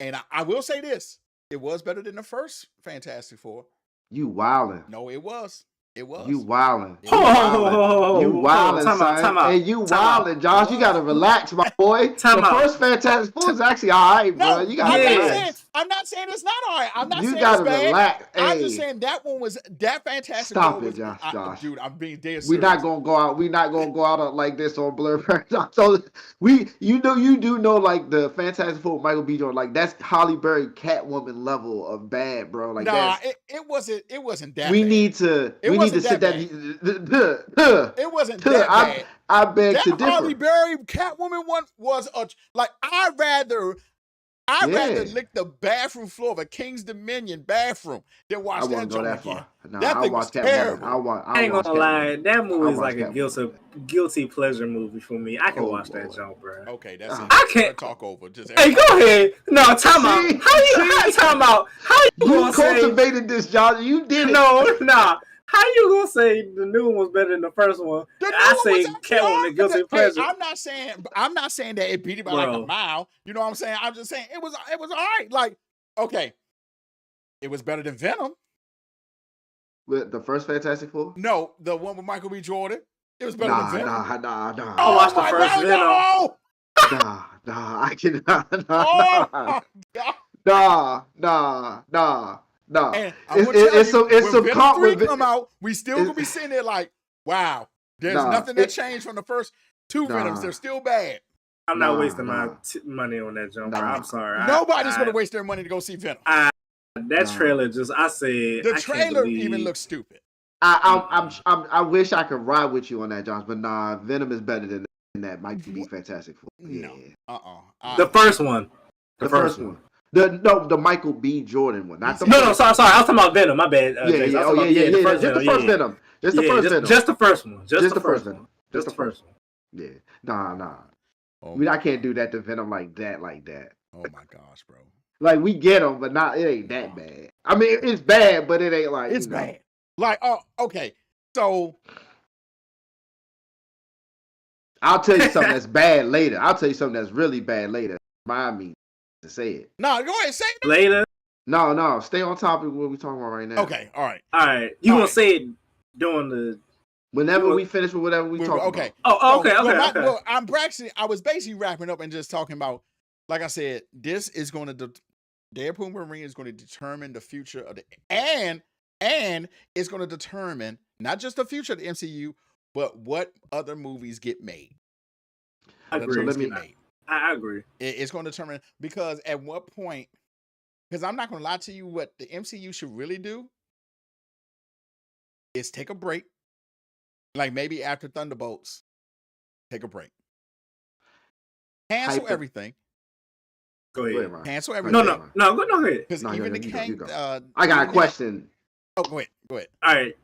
And I will say this. It was better than the first Fantastic Four. You wildin'. No, it was. It was. You wildin'. You wildin', son. Hey, you wildin', Josh. You gotta relax, my boy. First Fantastic Four is actually all right, bro. You gotta relax. I'm not saying it's not all right. I'm not saying it's bad. Relax. I'm just saying that one was that Fantastic Stop Four. It, Josh. Dude, I'm being dead serious. We're not gonna go out like this on Blerd. So you do know like the Fantastic Four, Michael B. Jordan, like that's Halle Berry Catwoman level of bad, bro. Like it wasn't that. We need to sit down. It wasn't that bad. I beg to differ. Halle Berry Catwoman one was I'd rather lick the bathroom floor of a King's Dominion bathroom than watch that joint again. I watch Catwoman. I ain't gonna lie, that movie is like a guilty pleasure movie for me. I can watch that joint, bro. Okay, that's it. I can't talk over. Just hey, go ahead. No, time out. How you cultivated this, John? You did it. No. How you gonna say the new one was better than the first one? I say Catwoman guilty pleasure. I'm not saying that it beat it by like a mile. You know what I'm saying? I'm just saying it was all right. Like, okay, it was better than Venom. With the first Fantastic Four? No, the one with Michael B. Jordan. It was better than Venom. Nah. I watched the first Venom. No! Nah, I cannot. Oh my God. Nah. And I'm gonna tell you, when some Venom 3 come out, we still gonna be sitting there like, wow, there's nothing that changed from the first two Venoms. They're still bad. I'm not wasting my money on that jump, bro. I'm sorry. Nobody's gonna waste their money to go see Venom. That trailer just, I said, the trailer even looks stupid. I wish I could ride with you on that, Josh, but nah, Venom is better than that. Might be Fantastic Four. No. The first one. The first one. The Michael B. Jordan one. Not the sorry. I was talking about Venom. My bad. Yeah. Just the first Venom. Just the first Venom. Just the first one. Just the first one. Just the first one. Yeah. Nah. I can't do that to Venom like that. Oh my gosh, bro. Like, we get them, but it ain't that bad. I mean, it's bad, but it ain't like... It's bad. Like, okay. So... I'll tell you something that's bad later. I'll tell you something that's really bad later. Remind me to say it. No, go ahead, say it. Later? No. Stay on topic of what we're talking about right now. Okay, all right. You gonna say it during the... Whenever we finish with whatever we talk okay. about. Okay. Okay. I was basically wrapping up and just talking about, like I said, this is going to... Deadpool Wolverine is going to determine the future of the... And it's going to determine not just the future of the MCU, but what other movies get made. I agree. I agree. It's going to determine, because at what point... Because I'm not going to lie to you, what the MCU should really do is take a break. Like maybe after Thunderbolts, take a break. Cancel everything. Go ahead. Cancel everything. No, go ahead. Because even the Kang... I got a question. Go ahead. All right.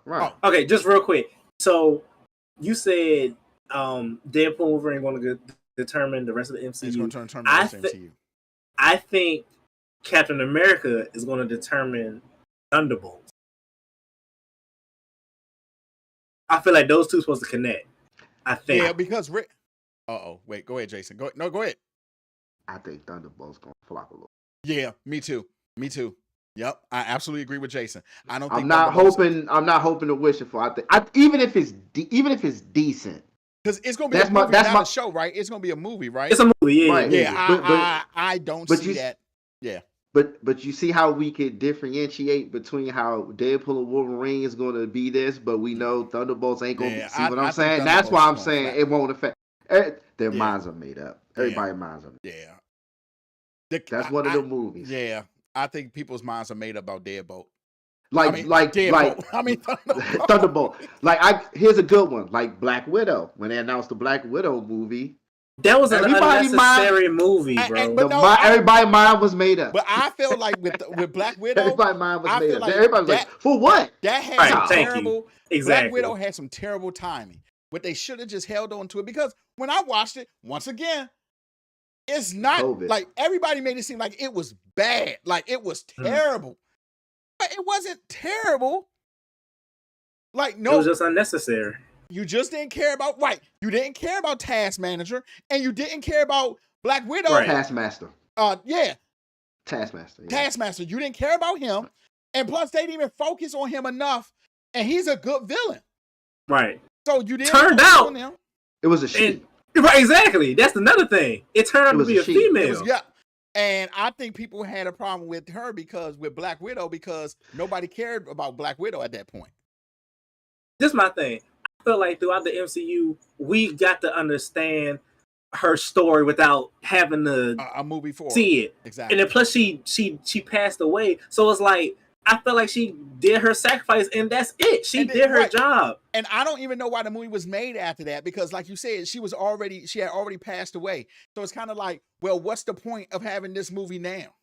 Right. Oh. Okay, just real quick. So, you said Deadpool Wolverine going to determine the rest of the MCU. It's going to determine the rest of the MCU. I think Captain America is going to determine Thunderbolts. I feel like those two are supposed to connect. I think. Yeah, because Rick... Wait, go ahead, Jason. Go ahead. I think Thunderbolt's going to flop a little. Yeah, me too. Yep, I absolutely agree with Jason. I don't think I'm not hoping to wish it for. I think even if it's decent, because it's gonna be a movie, not a show, right? It's gonna be a movie, right? It's a movie, yeah. Right. Yeah, I don't see that. Yeah. But you see how we could differentiate between how Deadpool and Wolverine is going to be this, but we know Thunderbolts ain't going to. See what I'm saying? That's why I'm saying it won't affect. Their minds are made up. Everybody's minds are made up. Yeah. That's one of the movies. Yeah. I think people's minds are made up about Deadbolt. Thunderbolt. Here's a good one. Like Black Widow. When they announced the Black Widow movie, that was an unnecessary movie, bro. Everybody's mind was made up. But I feel like with Black Widow, everybody's mind was made up. Everybody was like, for what? That had some terrible. Black Widow had some terrible timing. But they should have just held on to it, because when I watched it, once again, it's not COVID. Like everybody made it seem like it was bad, like it was terrible. But it wasn't terrible. Like, no, it was just unnecessary. You just didn't care about You didn't care about Taskmaster, and you didn't care about Black Widow. Right. Taskmaster. Yeah. Taskmaster. Yeah. Taskmaster. You didn't care about him, and plus they didn't even focus on him enough. And he's a good villain. Right. So you didn't. Turned out on him. It was a she. Right. Exactly. That's another thing. It turned out to be a female. And I think people had a problem with her with Black Widow, because nobody cared about Black Widow at that point. This is my thing. I feel like throughout the MCU, we got to understand her story without having to a movie for see it. Exactly. And then plus she passed away. So it's like, I feel like she did her sacrifice and that's it. She did her job. And I don't even know why the movie was made after that, because like you said, she had already passed away. So it's kind of like, well, what's the point of having this movie now?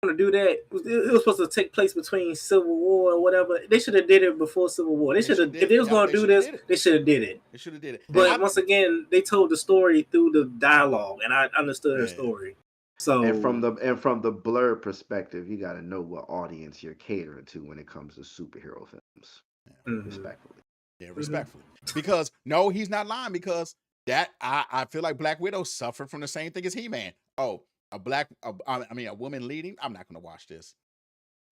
To do that, it was supposed to take place between Civil War or whatever. They should have did it before Civil War. If they was going to do this, they should have did it. They should have did it. But once again, they told the story through the dialogue, and I understood her story. So and from the Blerd perspective, you got to know what audience you're catering to when it comes to superhero films. Respectfully. Yeah, respectfully. Because no, he's not lying, because that I feel like Black Widow suffered from the same thing as He-Man. Oh, a woman leading. I'm not going to watch this.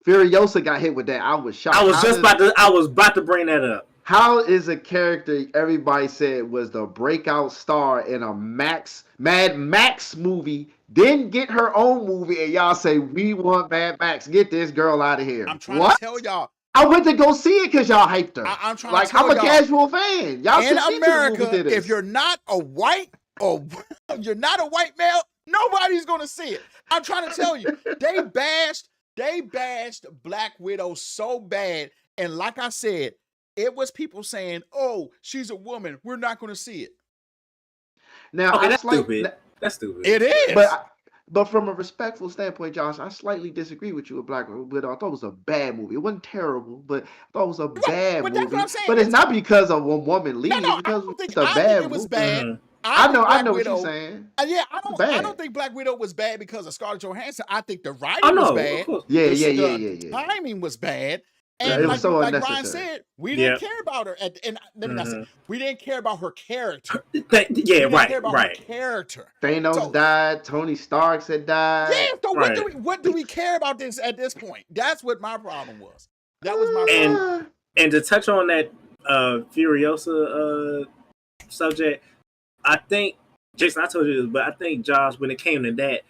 Furiosa got hit with that. I was shocked. I was about to bring that up. How is a character everybody said was the breakout star in a Mad Max movie, didn't get her own movie, and y'all say we want Mad Max? Get this girl out of here. I'm trying to What? tell y'all. I went to go see it because y'all hyped her. I'm trying to Like tell I'm a y'all. casual fan. Y'all In sent me to the movie America, theaters. if you're not a white or you're not a white male, nobody's gonna see it. I'm trying to tell you, they bashed Black Widow so bad, and like I said, it was people saying, "Oh, she's a woman. We're not gonna see it." Now, okay, that's stupid. That's stupid. It is. But from a respectful standpoint, Josh, I slightly disagree with you with Black Widow. I thought it was a bad movie. It wasn't terrible, but I thought it was a bad but movie. that's what I'm saying. But it's not because of a woman leading. No, It's because it's a I bad think it was movie. bad. Mhm. I know Widow, what you're saying. Yeah, I bad. don't think Black Widow was bad because of Scarlett Johansson. I think the writing Oh no, was of bad. course. Yeah. The timing was bad. And It was so like unnecessary. Ryan said, we didn't care about her. And let me not say, we didn't care about her character. Yeah, we didn't right, care about right. her character. Thanos died. Tony Stark had died. Yeah, so Right. what do we care about this at this point? That's what my problem was. That was my problem. And to touch on that Furiosa subject, I think, Jason, I told you this, but I think, Josh, when it came to that,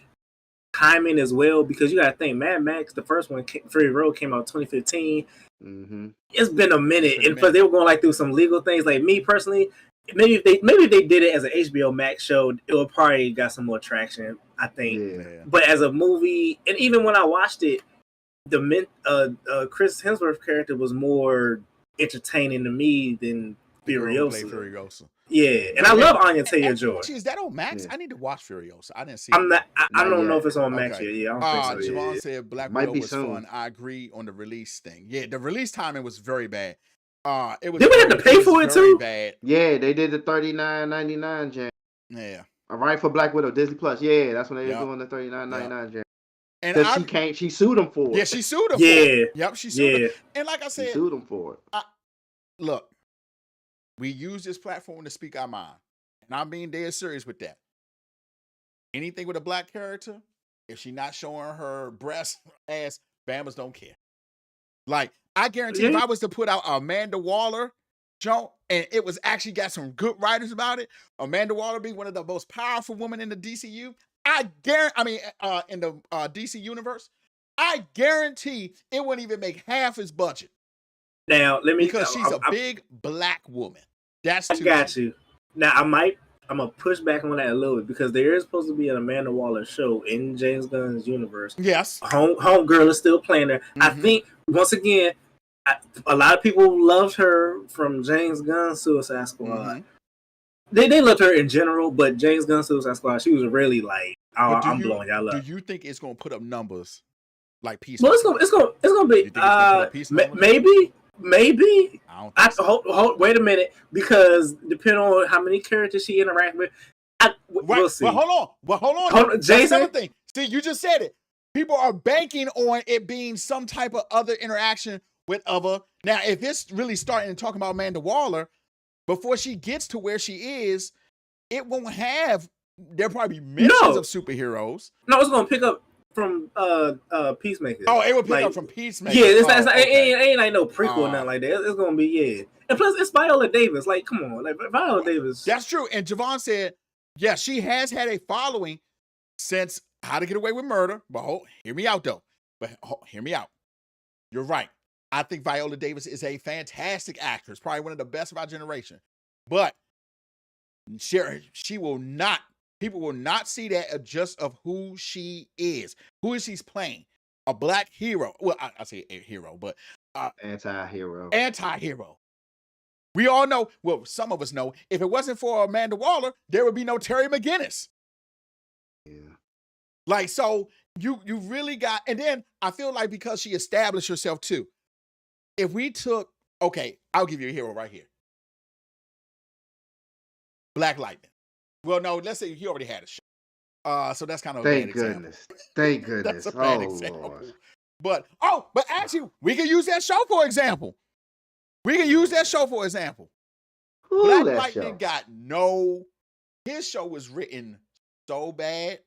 timing as well, because you got to think, Mad Max, the first one, Fury Road, came out 2015. Mm-hmm. It's been a minute, and plus they were going like through some legal things. Like me personally, maybe if they did it as an HBO Max show, it would probably got some more traction, I think. Yeah. But as a movie, and even when I watched it, the Chris Hemsworth character was more entertaining to me than Furiosa. Yeah, and I love Anya Taylor-Joy. Is that on Max? Yeah. I need to watch Furiosa. I didn't see. I don't know if it's on Max yet. Yeah, I don't think so. Javon said Black Widow was fun. I agree on the release thing. Yeah, the release timing was very bad. It was. Did we have to pay for it too? Bad. Yeah, they did the $39.99 jam. Yeah. All right, for Black Widow, Disney Plus. Yeah, that's when they were doing the $39.99 jam. And because she sued him for it. Yeah, she sued him for it. Yep, she sued him. And like I said, she sued him for it. Look, we use this platform to speak our mind. And I'm being dead serious with that. Anything with a black character, if she's not showing her breast, ass, Bammers don't care. Like, I guarantee if I was to put out Amanda Waller, Joan, and it was actually got some good writers about it, Amanda Waller being one of the most powerful women in the DCU, in the DC universe, I guarantee it wouldn't even make half his budget. Now, because she's a big black woman. That's too I got you. Now, I'm gonna push back on that a little bit because there is supposed to be an Amanda Waller show in James Gunn's universe. Yes, Homegirl is still playing her. Mm-hmm. I think once again, a lot of people loved her from James Gunn's Suicide Squad. Mm-hmm. They loved her in general, but James Gunn's Suicide Squad, she was really like, I'm blowing y'all up. Do you think it's gonna put up numbers like Peace? Well, it's gonna be maybe. I hold, wait a minute, because depending on how many characters she interacts with, we'll see. Well, hold on. Jason. See, you just said it. People are banking on it being some type of other interaction with other. Now, if it's really starting to talk about Amanda Waller, before she gets to where she is, it won't have. There'll probably be mentions of superheroes. No, it's gonna pick up from Peacemaker. Oh, it will pick up from Peacemaker. Yeah, it ain't like no prequel or nothing like that. It's gonna be and plus it's Viola Davis. Like, come on, like Viola Davis. That's true. And Javon said, yeah, she has had a following since How to Get Away with Murder. But hear me out though. Hear me out. You're right. I think Viola Davis is a fantastic actress, probably one of the best of our generation. But she will not. People will not see that just of who she is. Who is she playing? A black hero. Well, I say a hero, but anti-hero. Anti-hero. We all know, well, some of us know, if it wasn't for Amanda Waller, there would be no Terry McGinnis. Yeah. Like, so you really got, and then I feel like because she established herself too. If we took, okay, I'll give you a hero right here. Black Lightning. Well, no, let's say he already had a show. So that's kind of a bad example. Thank goodness. That's a bad example. Lord. But actually, we can use that show for example. Black Lightning got his show was written so bad.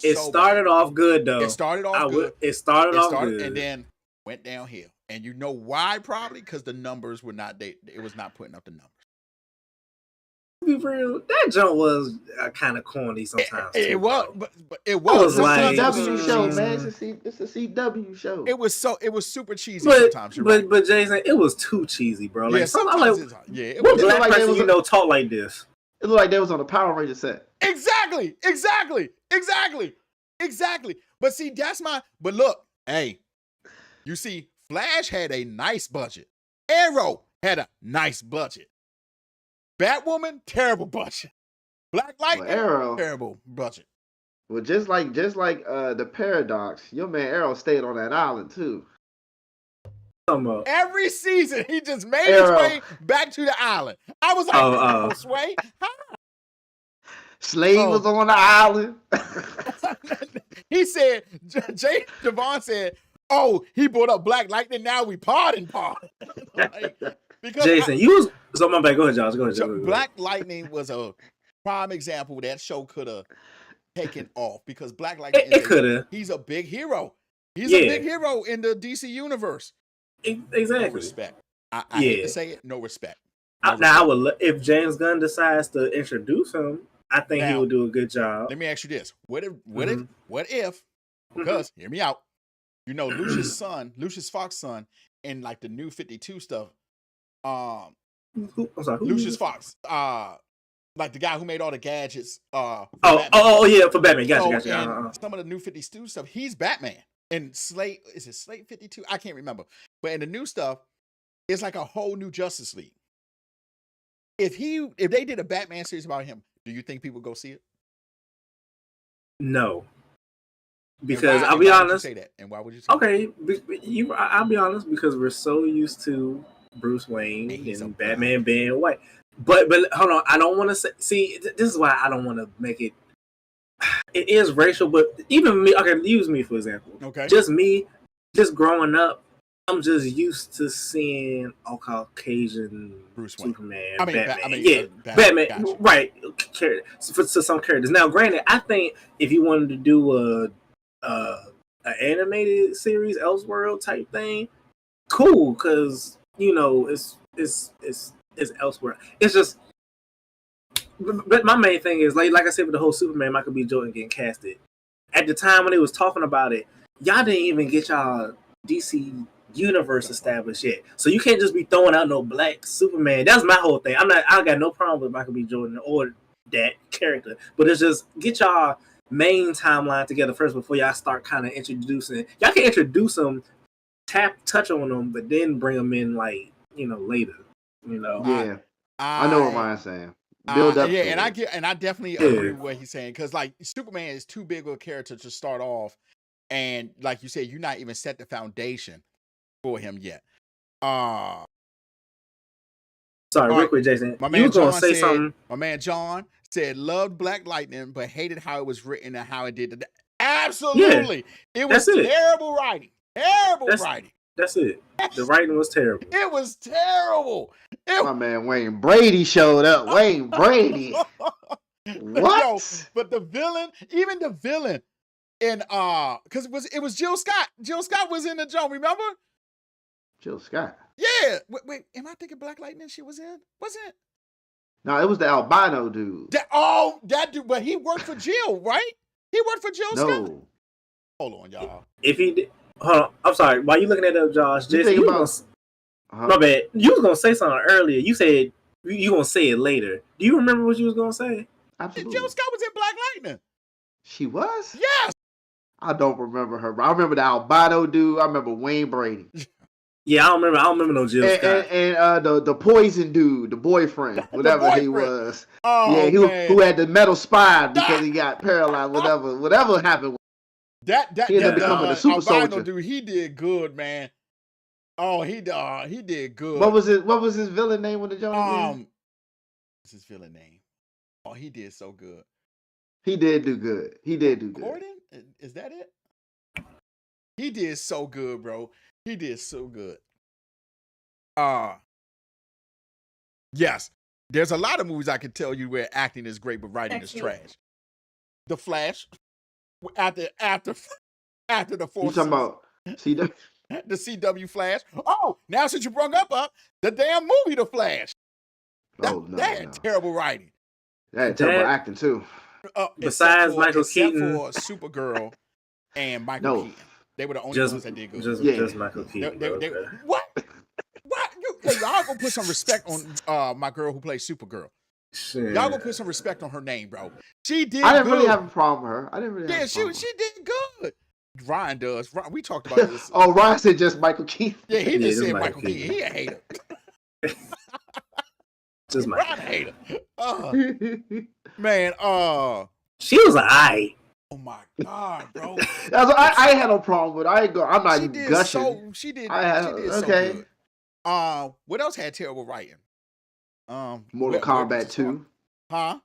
It started off good though. It started off good. It started off good. And then went downhill. And you know why? Probably because the numbers were not. It was not putting up the numbers. Be real, that joke was kind of corny sometimes. It was, bro. but it was. It's a like, CW show, man. It's a CW show. It was super cheesy sometimes. But Jason, it was too cheesy, bro. Like, yeah, sometimes it what was. black person talk like this? It looked like they was on a Power Ranger set. Exactly. But see, but look, hey, you see, Flash had a nice budget. Arrow had a nice budget. Batwoman, terrible budget. Black Lightning, Arrow, terrible budget. Well, just like the Paradox, your man Arrow stayed on that island too. Every season, he just made his way back to the island. I was like, Sway, huh? Slade was on the island. He said, Jay Devon said, "Oh, he brought up Black Lightning. Now we pardon." Because Jason, so my bad. Go ahead, Josh. Go ahead. Black Lightning was a prime example that show could have taken off because Black Lightning, it could have. He's a big hero. He's a big hero in the DC universe. Exactly. No respect. I hate to say it. No respect. Now, I would if James Gunn decides to introduce him, I think he will do a good job. Let me ask you this: What if? Because hear me out. You know, Lucius Fox's son, in like the New 52 stuff. I'm sorry, Lucius Fox, like the guy who made all the gadgets. Yeah, for Batman. Gotcha. Some of the New 52 stuff, he's Batman. And Slate 52? I can't remember. But in the new stuff, it's like a whole new Justice League. If they did a Batman series about him, do you think people go see it? No. Because I'll be honest. Say that? And why would you say that? I'll be honest, because we're so used to Bruce Wayne and Batman being white. But hold on, I don't want to see. This is why I don't want to make it. It is racial, but even me. Okay, use me for example. Okay, just growing up, I'm just used to seeing a Caucasian Bruce Wayne. Superman. Batman, Batman, gotcha. Right? For some characters. Now, granted, I think if you wanted to do an animated series, Elseworld type thing, cool, because it's Elseworld. It's just, but my main thing is like I said with the whole Superman Michael B. Jordan getting casted. At the time when they was talking about it, y'all didn't even get y'all DC universe established yet, so you can't just be throwing out no black Superman. That's my whole thing. I got no problem with Michael B. Jordan or that character, but it's just get y'all main timeline together first before y'all start kind of introducing. Y'all can introduce them, touch on them, but then bring them in later. Yeah, I know what Ryan's saying. Build up. Yeah, and I definitely agree with what he's saying, because like Superman is too big of a character to start off, and like you said, you're not even set the foundation for him yet. Sorry, real quick, Jason. My man John said loved Black Lightning, but hated how it was written and how it did. Absolutely, it was terrible writing. Writing. That's it. The writing was terrible. It was terrible. My man Wayne Brady showed up. Wayne Brady. What? But the villain, in because it was Jill Scott. Jill Scott was in the joint, remember? Jill Scott. Yeah. Wait, am I thinking Black Lightning she was in? Wasn't it? No, it was the albino dude. That dude, but he worked for Jill, right? He worked for Jill Scott. Hold on, y'all. If he did, hold on. I'm sorry. While you looking at that, Josh, my bad. You was gonna say something earlier. You said you gonna say it later. Do you remember what you was gonna say? Absolutely. Jill Scott was in Black Lightning. She was? Yes. I don't remember her. I remember the albino dude. I remember Wayne Brady. Yeah, I don't remember no Jill Scott. And the poison dude, the boyfriend, whatever he was. Oh, yeah, who had the metal spine because he got paralyzed. Whatever happened. He ended up becoming a super soldier. Dude, he did good, man. Oh, he did good. What was his villain name when the Jones? What's his villain name? Oh, he did so good. He did do good. Gordon? Is that it? He did so good, bro. He did so good. Yes. There's a lot of movies I can tell you where acting is great, but writing is trash. The Flash. After the Force. You talking about The CW Flash. Oh, now since you brought up the damn movie, The Flash. That had terrible writing. That had terrible acting too. Besides Michael Keaton, for Supergirl and Michael Keaton, they were the only ones that did good. Just Michael Keaton. What? Y'all gonna put some respect on my girl who plays Supergirl. Shit. Y'all gonna put some respect on her name, bro. She did. I didn't really have a problem with her. I didn't really. She did good. Ryan does. We talked about this. Ryan said just Michael Keaton. Yeah, he just said Michael Keaton. He a hater. Just Ryan hater. Man, she was alright. Oh my god, bro. I had no problem with it. I'm not even gushing. She did so good. What else had terrible writing? Mortal Kombat 2. Huh?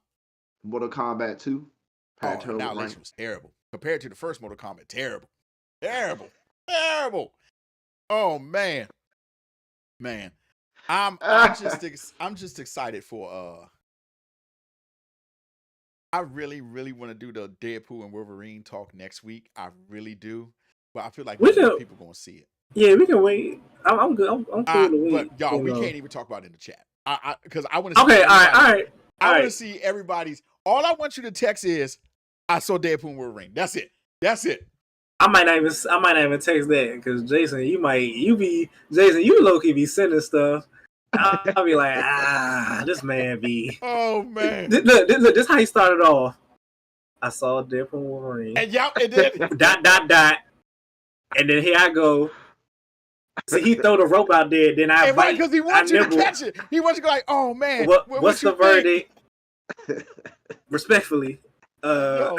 Mortal Kombat 2. Annihilation was terrible. Compared to the first Mortal Kombat, terrible. Terrible. Oh man. I'm just excited for I really want to do the Deadpool and Wolverine talk next week. I really do. But I feel like people gonna see it. Yeah, we can wait. I'm good. I'm cool to wait. But y'all, we can't even talk about it in the chat. Because I want to. Okay, all right. I want to see everybody's. All I want you to text is, "I saw Deadpool and Wolverine." That's it. I might not even text that because Jason, you low key be sending stuff. I'll be like, this man be. Oh man! Look, this how he started off. I saw Deadpool and Wolverine. And y'all, it did. dot. And then here I go. See, he throw the rope out there. Then I bite because he wants you to catch it. He wants you to go like, oh man. What's the verdict? Respectfully. Oh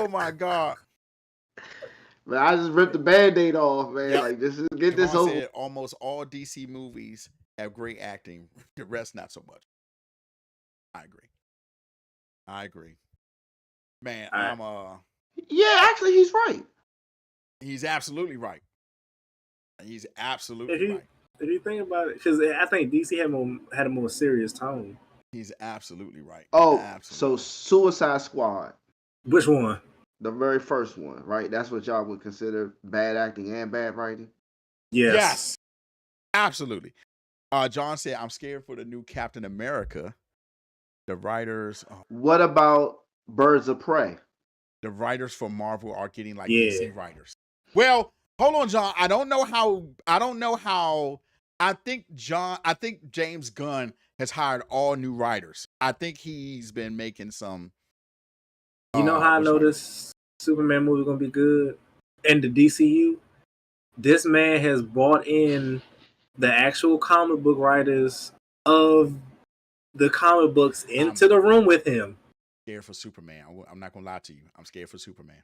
my god. Man, I just ripped the Band-Aid off, man. Yep. Like get this over. Said almost all DC movies have great acting. The rest not so much. I agree. Man, yeah, actually he's right. He's absolutely right. Right. If you think about it, because I think DC had a more serious tone. He's absolutely right. Oh, absolutely. So Suicide Squad. Which one? The very first one, right? That's what y'all would consider bad acting and bad writing? Yes. Absolutely. John said, I'm scared for the new Captain America. The writers... What about Birds of Prey? The writers for Marvel are getting like DC writers. Well, hold on, John. I don't know how. I think James Gunn has hired all new writers. I think he's been making some. You know how I know this Superman movie gonna be good in the DCU? This man has brought in the actual comic book writers of the comic books into the room with him. Scared for Superman. I'm not gonna lie to you. I'm scared for Superman.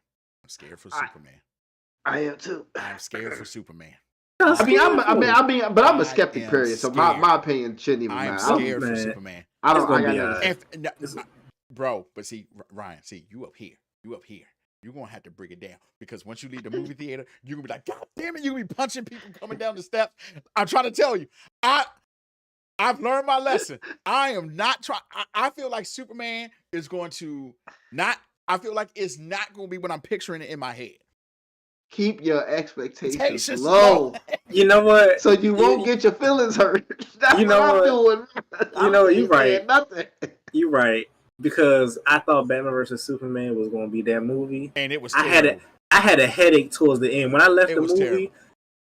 I am too. I'm scared for Superman. I'm a skeptic. Period. So my opinion shouldn't even matter. I'm scared for Superman. Bro. But see, Ryan, you up here. You're gonna have to break it down because once you leave the movie theater, you're gonna be like, God damn it, you're gonna be punching people coming down the steps. I'm trying to tell you, I've learned my lesson. I am not trying. I feel like Superman is going to not. I feel like it's not going to be what I'm picturing it in my head. Keep your expectations low. You know what? So you won't get your feelings hurt. That's what I'm doing. You know, you're right. Nothing. You're right. Because I thought Batman vs. Superman was going to be that movie. And it was terrible. I had a headache towards the end. When I left the movie, terrible.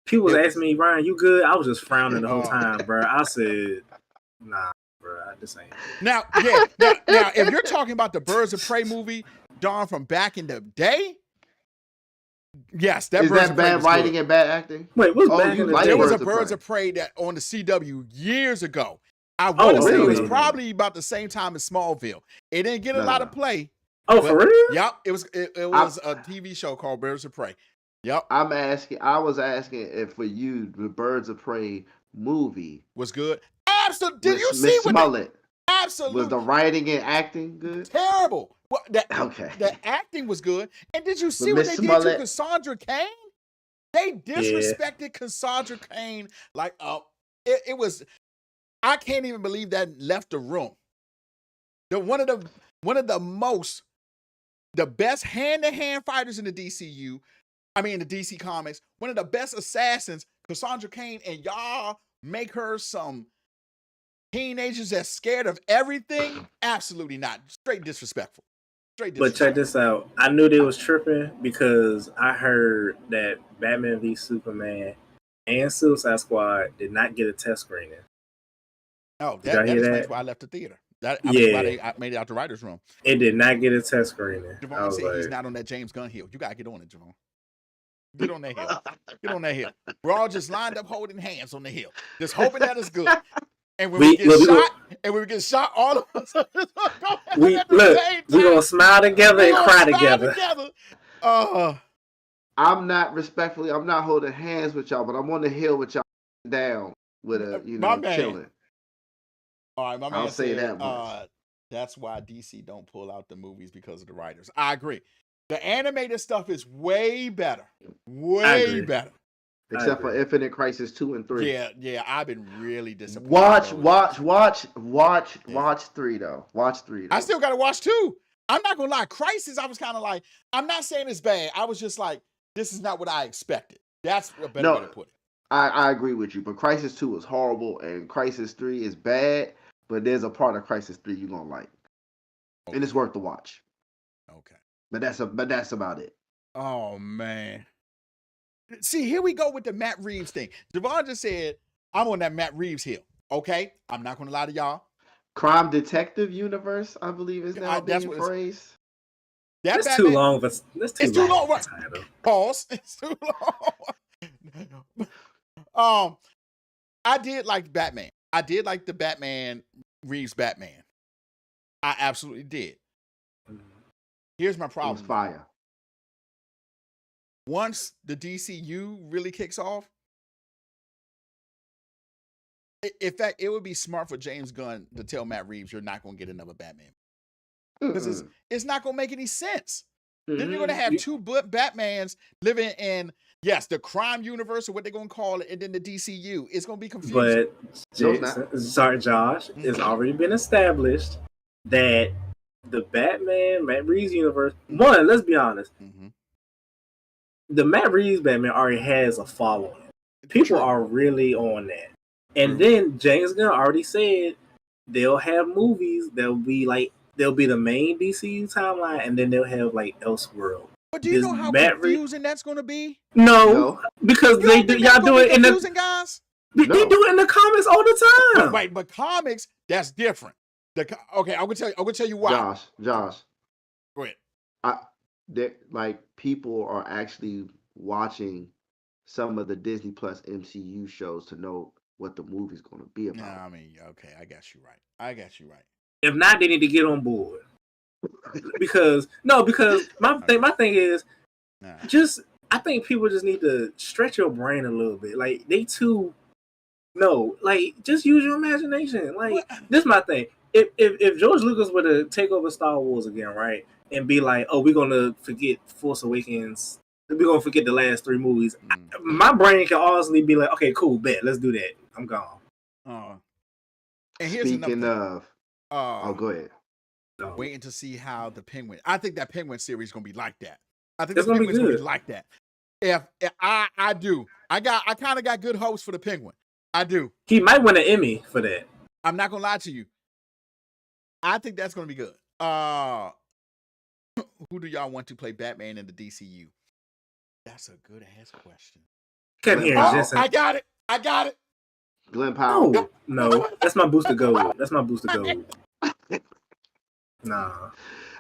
People was asking me, Ryan, you good? I was just frowning the whole time, bro. I said, nah, bro, this ain't. Now, if you're talking about the Birds of Prey movie, Dawn, from back in the day, yes, that is that bad writing and bad acting? Wait, what's back in the day? There was a Birds of Prey that on the CW years ago. I want to say it was probably about the same time as Smallville. It didn't get a lot of play. Oh, for real? Yep, it was a TV show called Birds of Prey. Yep. I was asking if for you the Birds of Prey movie was good. Absolutely. Did you see Miss Smollett? Absolutely. Was the writing and acting good? Terrible. The acting was good. And did you see what they did to Cassandra Cain? They disrespected Cassandra Cain like it was. I can't even believe that left the room. One of the best hand-to-hand fighters in the DCU. I mean, the DC Comics, one of the best assassins, Cassandra Cain, and y'all make her some teenagers that's scared of everything? Absolutely not. Straight disrespectful. But check this out. I knew they was tripping because I heard that Batman v Superman and Suicide Squad did not get a test screening. Oh, that explains why I left the theater. Why they made it out the writer's room. It did not get a test screening. Javon said he's not on that James Gunn hill. You got to get on it, Javon. Get on that hill. Get on that hill. We're all just lined up holding hands on the hill, just hoping that it's good. And when we get shot, all of us we're gonna smile together and cry together. I'm not holding hands with y'all, but I'm on the hill with y'all down with chilling. All right, my man said that that's why DC don't pull out the movies because of the writers. I agree. The animated stuff is way better. Way better. Except for Infinite Crisis 2 and 3. Yeah, I've been really disappointed. Watch 3 though. Watch 3 though. I still gotta watch 2. I'm not gonna lie, Crisis, I was kind of like, I'm not saying it's bad. I was just like, this is not what I expected. That's a better way to put it. I agree with you, but Crisis 2 is horrible and Crisis 3 is bad, but there's a part of Crisis 3 you're gonna like. Okay. And it's worth the watch. Okay. But that's about it. Oh man. See, here we go with the Matt Reeves thing. Javon just said, I'm on that Matt Reeves hill. Okay? I'm not going to lie to y'all. Crime Detective Universe, I believe is now being phrased. That's too long. That's too long. Right? Pause. It's too long. I did like Batman. I did like the Batman, Reeves Batman. I absolutely did. Here's my problem. It was fire. Once the DCU really kicks off, in fact, it would be smart for James Gunn to tell Matt Reeves, you're not going to get another Batman. Because it's not going to make any sense. Then you're going to have two Batmans living in, the crime universe or what they're going to call it, and then the DCU. It's going to be confusing. But, Josh, it's already been established that the Batman, Matt Reeves universe, let's be honest, the Matt Reeves Batman already has a following. People are really on that. And then James Gunn already said they'll have movies that'll be the main DCU timeline, and then they'll have like Elseworld. But do you know how confusing that's going to be? No, because y'all do it in the guys. They do it in the comics all the time. Right, but comics, that's different. Okay, I'm gonna tell you why. Josh. Go ahead. People are actually watching some of the Disney Plus MCU shows to know what the movie's going to be about. No, I mean, okay, I got you right. If not, they need to get on board. because my thing is, I think people just need to stretch your brain a little bit. Like just use your imagination. This is my thing. If George Lucas were to take over Star Wars again, right, and be like, oh, we're gonna forget Force Awakens, we're gonna forget the last 3 movies, my brain can honestly be like, okay, cool, bet, let's do that. I'm gone. And here's Speaking of, go ahead. Waiting to see how the Penguin. I think that Penguin series is gonna be like that. I think the Penguin's gonna be like that. If I do, I kind of got good hopes for the Penguin. I do. He might win an Emmy for that. I'm not gonna lie to you. I think that's gonna be good. Who do y'all want to play Batman in the DCU? That's a good ass question. I got it. Glenn Powell. No, that's my booster gold. Nah.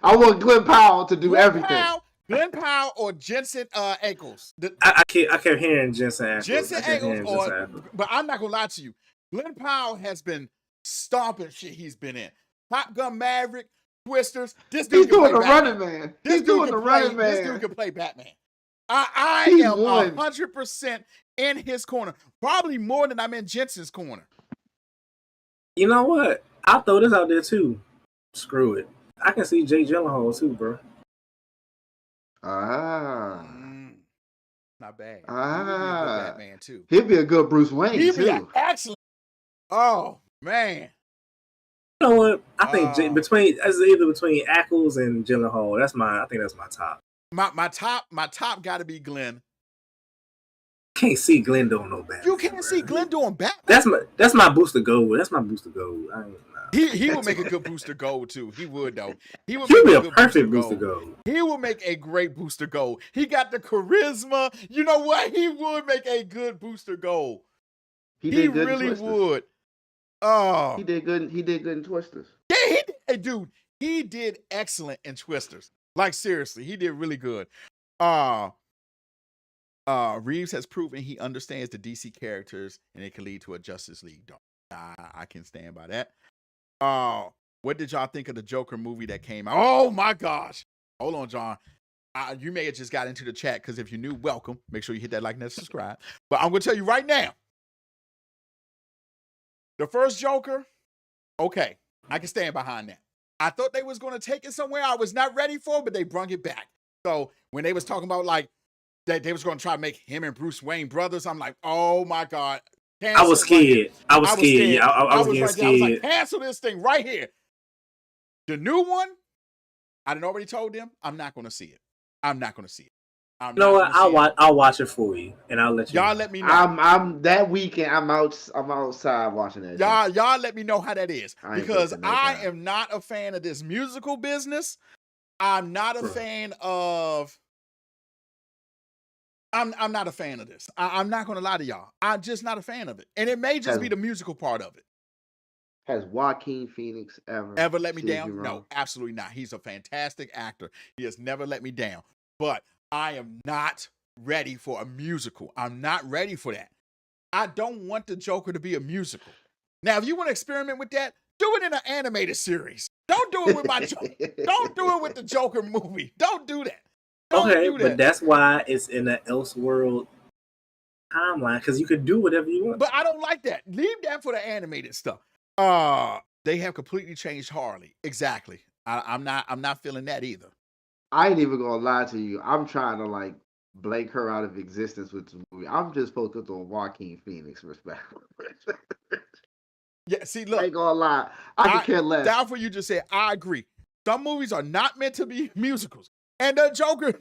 I want Glenn Powell to do everything. Glenn Powell or Jensen Ackles. I kept hearing Jensen Ackles. But I'm not gonna lie to you. Glenn Powell has been stomping shit he's been in. Top Gun Maverick, Twisters. This dude He's doing the running man. This dude can play Batman. I am 100% in his corner. Probably more than I'm in Jensen's corner. You know what? I'll throw this out there too. Screw it. I can see Jake Gyllenhaal too, bro. Not bad. He'll be a good Batman too. He'll be a good Bruce Wayne too. Excellent. Oh man. You know what? I think either between Ackles and Gyllenhaal. I think that's my top. My top got to be Glenn. Can't see Glenn doing no Batman. You can't see Glenn doing Batman. That's my booster gold. That's my booster gold. He would make a good booster gold too. He would though. He would He'll make be a a good perfect booster booster gold. gold. He will make a great booster gold. He got the charisma. You know what? He would make a good booster gold. He really would. Oh, he did good. He did good in Twisters. Yeah, dude, he did excellent in Twisters. Like seriously, he did really good. Reeves has proven he understands the DC characters, and it can lead to a Justice League. I can stand by that. What did y'all think of the Joker movie that came out? Oh my gosh! Hold on, John. You may have just got into the chat because if you're new, welcome. Make sure you hit that like and subscribe. But I'm gonna tell you right now, the first Joker, okay, I can stand behind that. I thought they was gonna take it somewhere I was not ready for, but they brung it back. So when they was talking about like that they was gonna try to make him and Bruce Wayne brothers, I'm like, oh my God. I was scared. I was scared. I was getting scared. I was like, cancel this thing right here. The new one, I done already told them I'm not gonna see it. I'm not gonna see it. You know what? I'll watch it for you, and I'll let you. Y'all let me know. I'm that weekend. I'm outside watching that. Y'all let me know how that is because I am not a fan of this musical business. I'm not a fan of. I'm not a fan of this. I'm not gonna lie to y'all. I'm just not a fan of it, and it may just be the musical part of it. Has Joaquin Phoenix ever let me down? No, absolutely not. He's a fantastic actor. He has never let me down. But I am not ready for a musical. I'm not ready for that. I don't want the Joker to be a musical. Now, if you want to experiment with that, do it in an animated series. Don't do it with my Joker. Don't do it with the Joker movie. Don't do that. But that's why it's in the Elseworld timeline because you could do whatever you want. But I don't like that. Leave that for the animated stuff. They have completely changed Harley. Exactly. I'm not feeling that either. I ain't even gonna lie to you. I'm trying to like blank her out of existence with the movie. I'm just focused on Joaquin Phoenix, respectfully. Yeah, see, look. I ain't gonna lie. I can care less. Down for you just said, I agree. Some movies are not meant to be musicals. And the Joker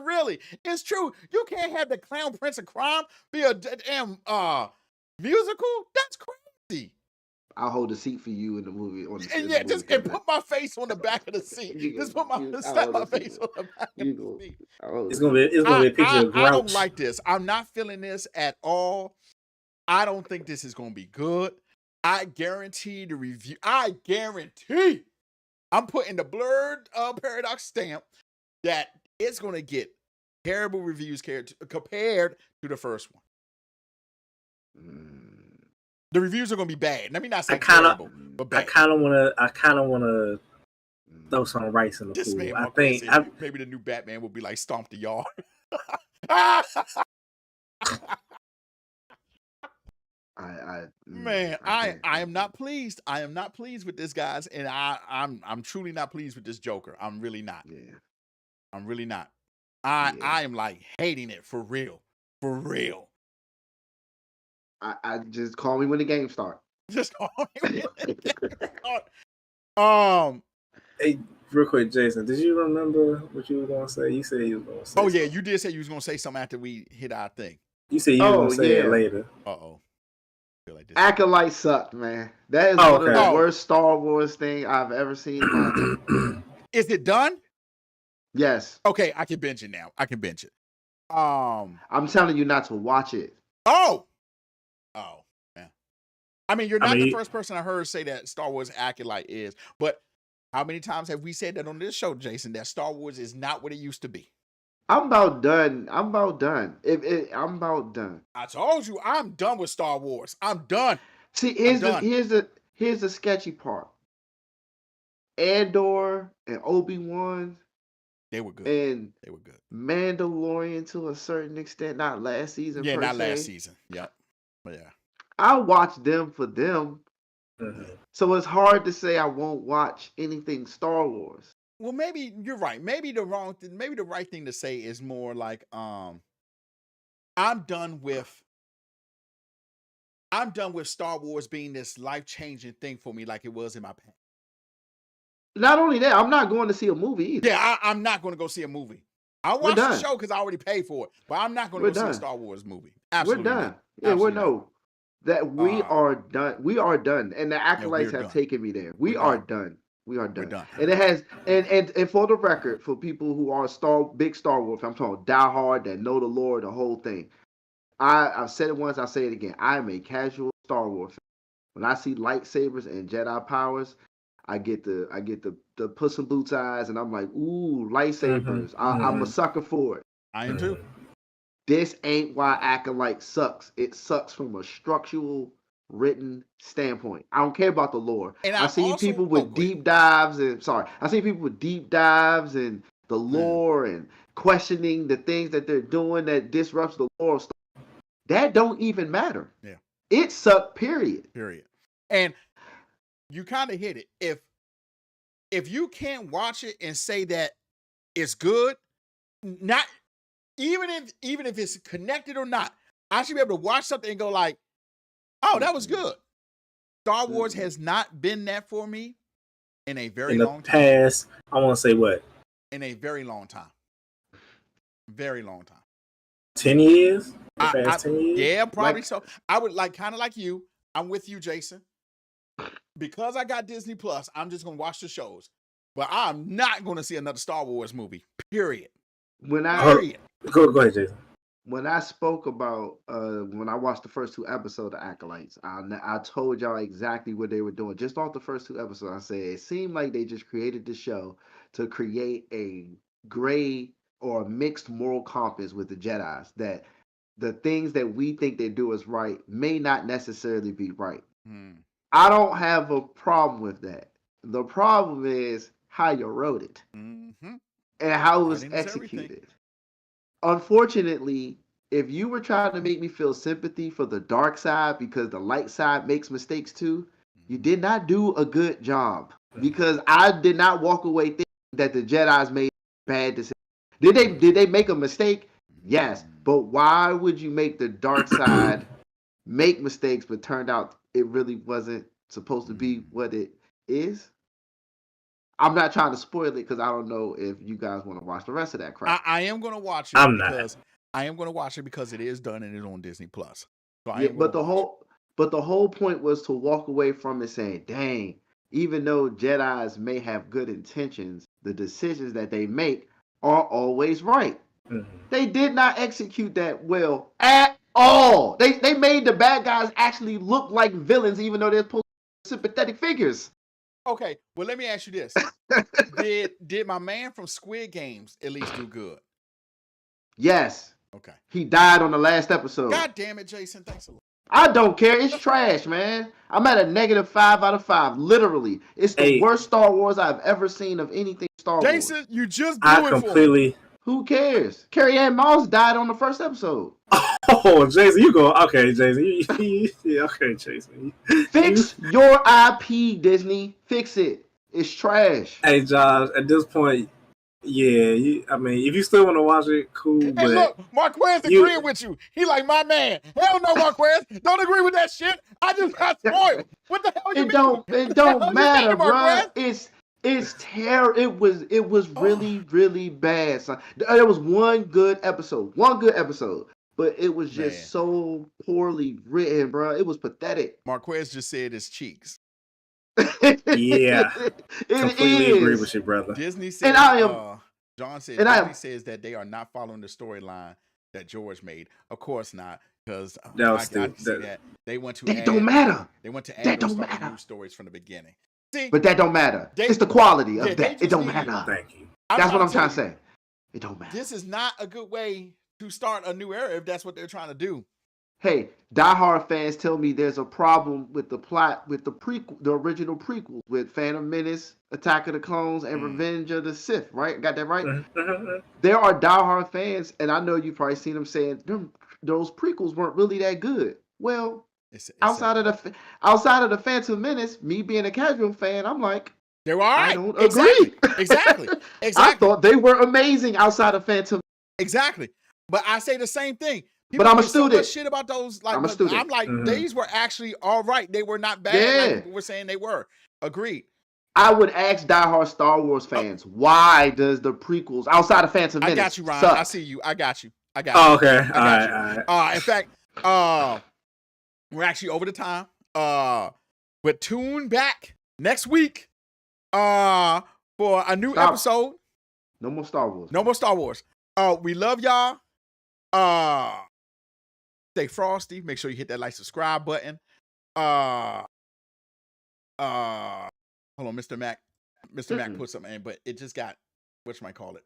really. It's true. You can't have the Clown Prince of Crime be a damn musical. That's crazy. I'll hold the seat for you in the movie. And put my face on the back of the seat. Slap my face on the back of the seat. It's gonna be a picture of Grouch. I don't like this. I'm not feeling this at all. I don't think this is gonna be good. I guarantee the review. I guarantee I'm putting the Blerd Paradox stamp that it's gonna get terrible reviews compared to the first one. The reviews are gonna be bad. Let me not say terrible, but bad. I kind of wanna throw some rice in the pool. I think maybe the new Batman will be like stomp the yard. I am not pleased. I am not pleased with this, guys, and I'm truly not pleased with this Joker. I'm really not. Yeah. I'm really not. I am like hating it for real. For real. I just call me when the game starts. Just call me when the game starts. Hey, real quick, Jason, did you remember what you were gonna say? You said you were gonna say something. Yeah, you did say you was gonna say something after we hit our thing. You said you were gonna say it later. Like this. Acolyte sucked, man. That is one of the worst Star Wars thing I've ever seen. Is it done? Yes. Okay, I can binge it now. I can binge it. I'm telling you not to watch it. Oh, man. I mean, you're not the first person I heard say that Star Wars Acolyte is, but how many times have we said that on this show, Jason, that Star Wars is not what it used to be? I'm about done. I'm about done. I'm about done. I told you, I'm done with Star Wars. I'm done. See, here's the sketchy part. Andor and Obi-Wan. They were good. And they were good. Mandalorian to a certain extent, not last season. Yeah, not last season. Yep. But yeah. I watched them for them. Mm-hmm. So it's hard to say I won't watch anything Star Wars. Well, maybe you're right. Maybe the right thing to say is more like, I'm done with Star Wars being this life-changing thing for me like it was in my past. Not only that, I'm not going to see a movie either. Yeah, I'm not going to go see a movie. I'll watch the show because I already paid for it, but I'm not going to go see a Star Wars movie. Absolutely We're done. not. Yeah, Absolutely we're no. That we are done. We are done, and the acolytes have taken me there. We are done. We are done. And it has, and for the record, for people who are big Star Wars, I'm talking diehard that know the lore, the whole thing. I've said it once, I'll say it again. I am a casual Star Wars fan. When I see lightsabers and Jedi powers, I get the Puss in Boots eyes, and I'm like, ooh, lightsabers. I'm a sucker for it. I am too. This ain't why Acolyte sucks. It sucks from a structural, written standpoint. I don't care about the lore. And I see people with deep dives and the lore and questioning the things that they're doing that disrupts the lore stuff. That don't even matter. Yeah. It sucked, period. And you kind of hit it. If you can't watch it and say that it's good, not even if it's connected or not, I should be able to watch something and go like, oh, that was good. Star Wars has not been that for me in a very long time. In the past, I want to say what? In a very long time. Very long time. 10 years? 10 years? Yeah, probably so. I would kind of like you. I'm with you, Jason. Because I got Disney Plus, I'm just going to watch the shows. But I'm not going to see another Star Wars movie, period. Go ahead, Jason. When I spoke about, when I watched the first 2 episodes of Acolytes, I told y'all exactly what they were doing. Just off the first 2 episodes, I said, it seemed like they just created the show to create a gray or a mixed moral compass with the Jedis, that the things that we think they do is right may not necessarily be right. I don't have a problem with that. The problem is how you wrote it and how it was executed. Unfortunately, if you were trying to make me feel sympathy for the dark side because the light side makes mistakes too, you did not do a good job. Because I did not walk away thinking that the Jedis made bad decisions. Did they make a mistake? Yes. But why would you make the dark side make mistakes but turned out it really wasn't supposed to be what it is? I'm not trying to spoil it because I don't know if you guys want to watch the rest of that crap. I am going to watch it. I am going to watch it because it is done and it's on Disney Plus. So but the whole point was to walk away from it saying, "Dang, even though Jedis may have good intentions, the decisions that they make are always right." They did not execute that well at all. They made the bad guys actually look like villains, even though they're supposed to be sympathetic figures. Okay, well, let me ask you this. Did my man from Squid Games at least do good? Yes. Okay. He died on the last episode. God damn it, Jason. Thanks a lot. I don't care. It's trash, man. I'm at a -5 out of 5. Literally. It's the worst Star Wars I've ever seen of anything Star Wars. Jason, you just blew it for me. Who cares? Carrie Ann Moss died on the first episode. Oh, Jason, you go. Okay, Jason. Okay, Jason. Fix your IP, Disney. Fix it. It's trash. Hey, Josh, at this point, yeah, I mean, if you still want to watch it, cool. Hey, but look, Marquez agreeing with you. He like, my man. Hell no, Marquez. Don't agree with that shit. I just got spoiled. What the hell you mean? It don't matter, bro. It's terrible. It was really, really bad. Son. There was one good episode, but it was just so poorly written, bro. It was pathetic. Marquez just said his cheeks. Yeah, completely agree with you, brother. Disney said, John said, Disney says that they are not following the storyline that George made. Of course not, because they want to. That don't matter. They want to add those new stories from the beginning. See, but that don't matter. It's the quality of that. It don't matter. Thank you. That's what I'm trying to say. It don't matter. This is not a good way to start a new era if that's what they're trying to do. Hey, diehard fans tell me there's a problem with the plot with the original prequels with Phantom Menace, Attack of the Clones, and Revenge of the Sith, right? Got that right? There are diehard fans, and I know you've probably seen them saying those prequels weren't really that good. Well, outside of the Phantom Menace, me being a casual fan, I'm like, they were all right. I don't agree. Exactly. I thought they were amazing outside of Phantom. Exactly. But I say the same thing. But I'm a student. So much shit about those. Like, I'm like, these were actually all right. They were not bad. Like people were saying they were. Agreed. I would ask diehard Star Wars fans, why does the prequels outside of Phantom Menace I got you, Ron. suck? I see you. I got you. Oh, okay. I got you. In fact, we're actually over the time. But tune back next week for a new episode. No more Star Wars. No more Star Wars. We love y'all. Stay frosty. Make sure you hit that like, subscribe button. Hold on, Mr. Mac. Mr. Mac put something in, but it just got, whatchamacallit.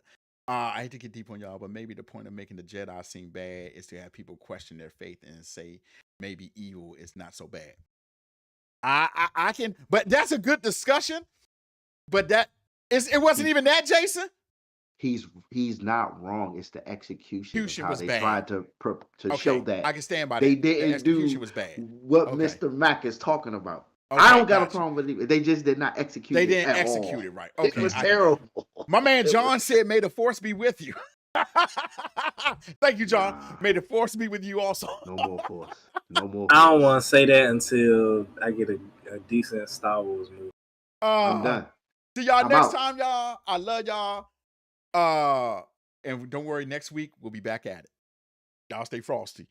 I hate to get deep on y'all, but maybe the point of making the Jedi seem bad is to have people question their faith and say maybe evil is not so bad. I can, but that's a good discussion. But it wasn't even that, Jason. He's not wrong. It's the execution. How was they bad. Tried to show that. I can stand by that. They didn't do was bad. what Mr. Mac is talking about. Okay, I don't got a problem with it. They just did not execute it. They didn't at execute all. it right. Okay, it was terrible. My man John said, "May the force be with you." Thank you, John. May the force be with you also. No more force. No more. I don't want to say that until I get a decent Star Wars movie. I'm done. See y'all next time, y'all. I love y'all. And don't worry, next week we'll be back at it. Y'all stay frosty.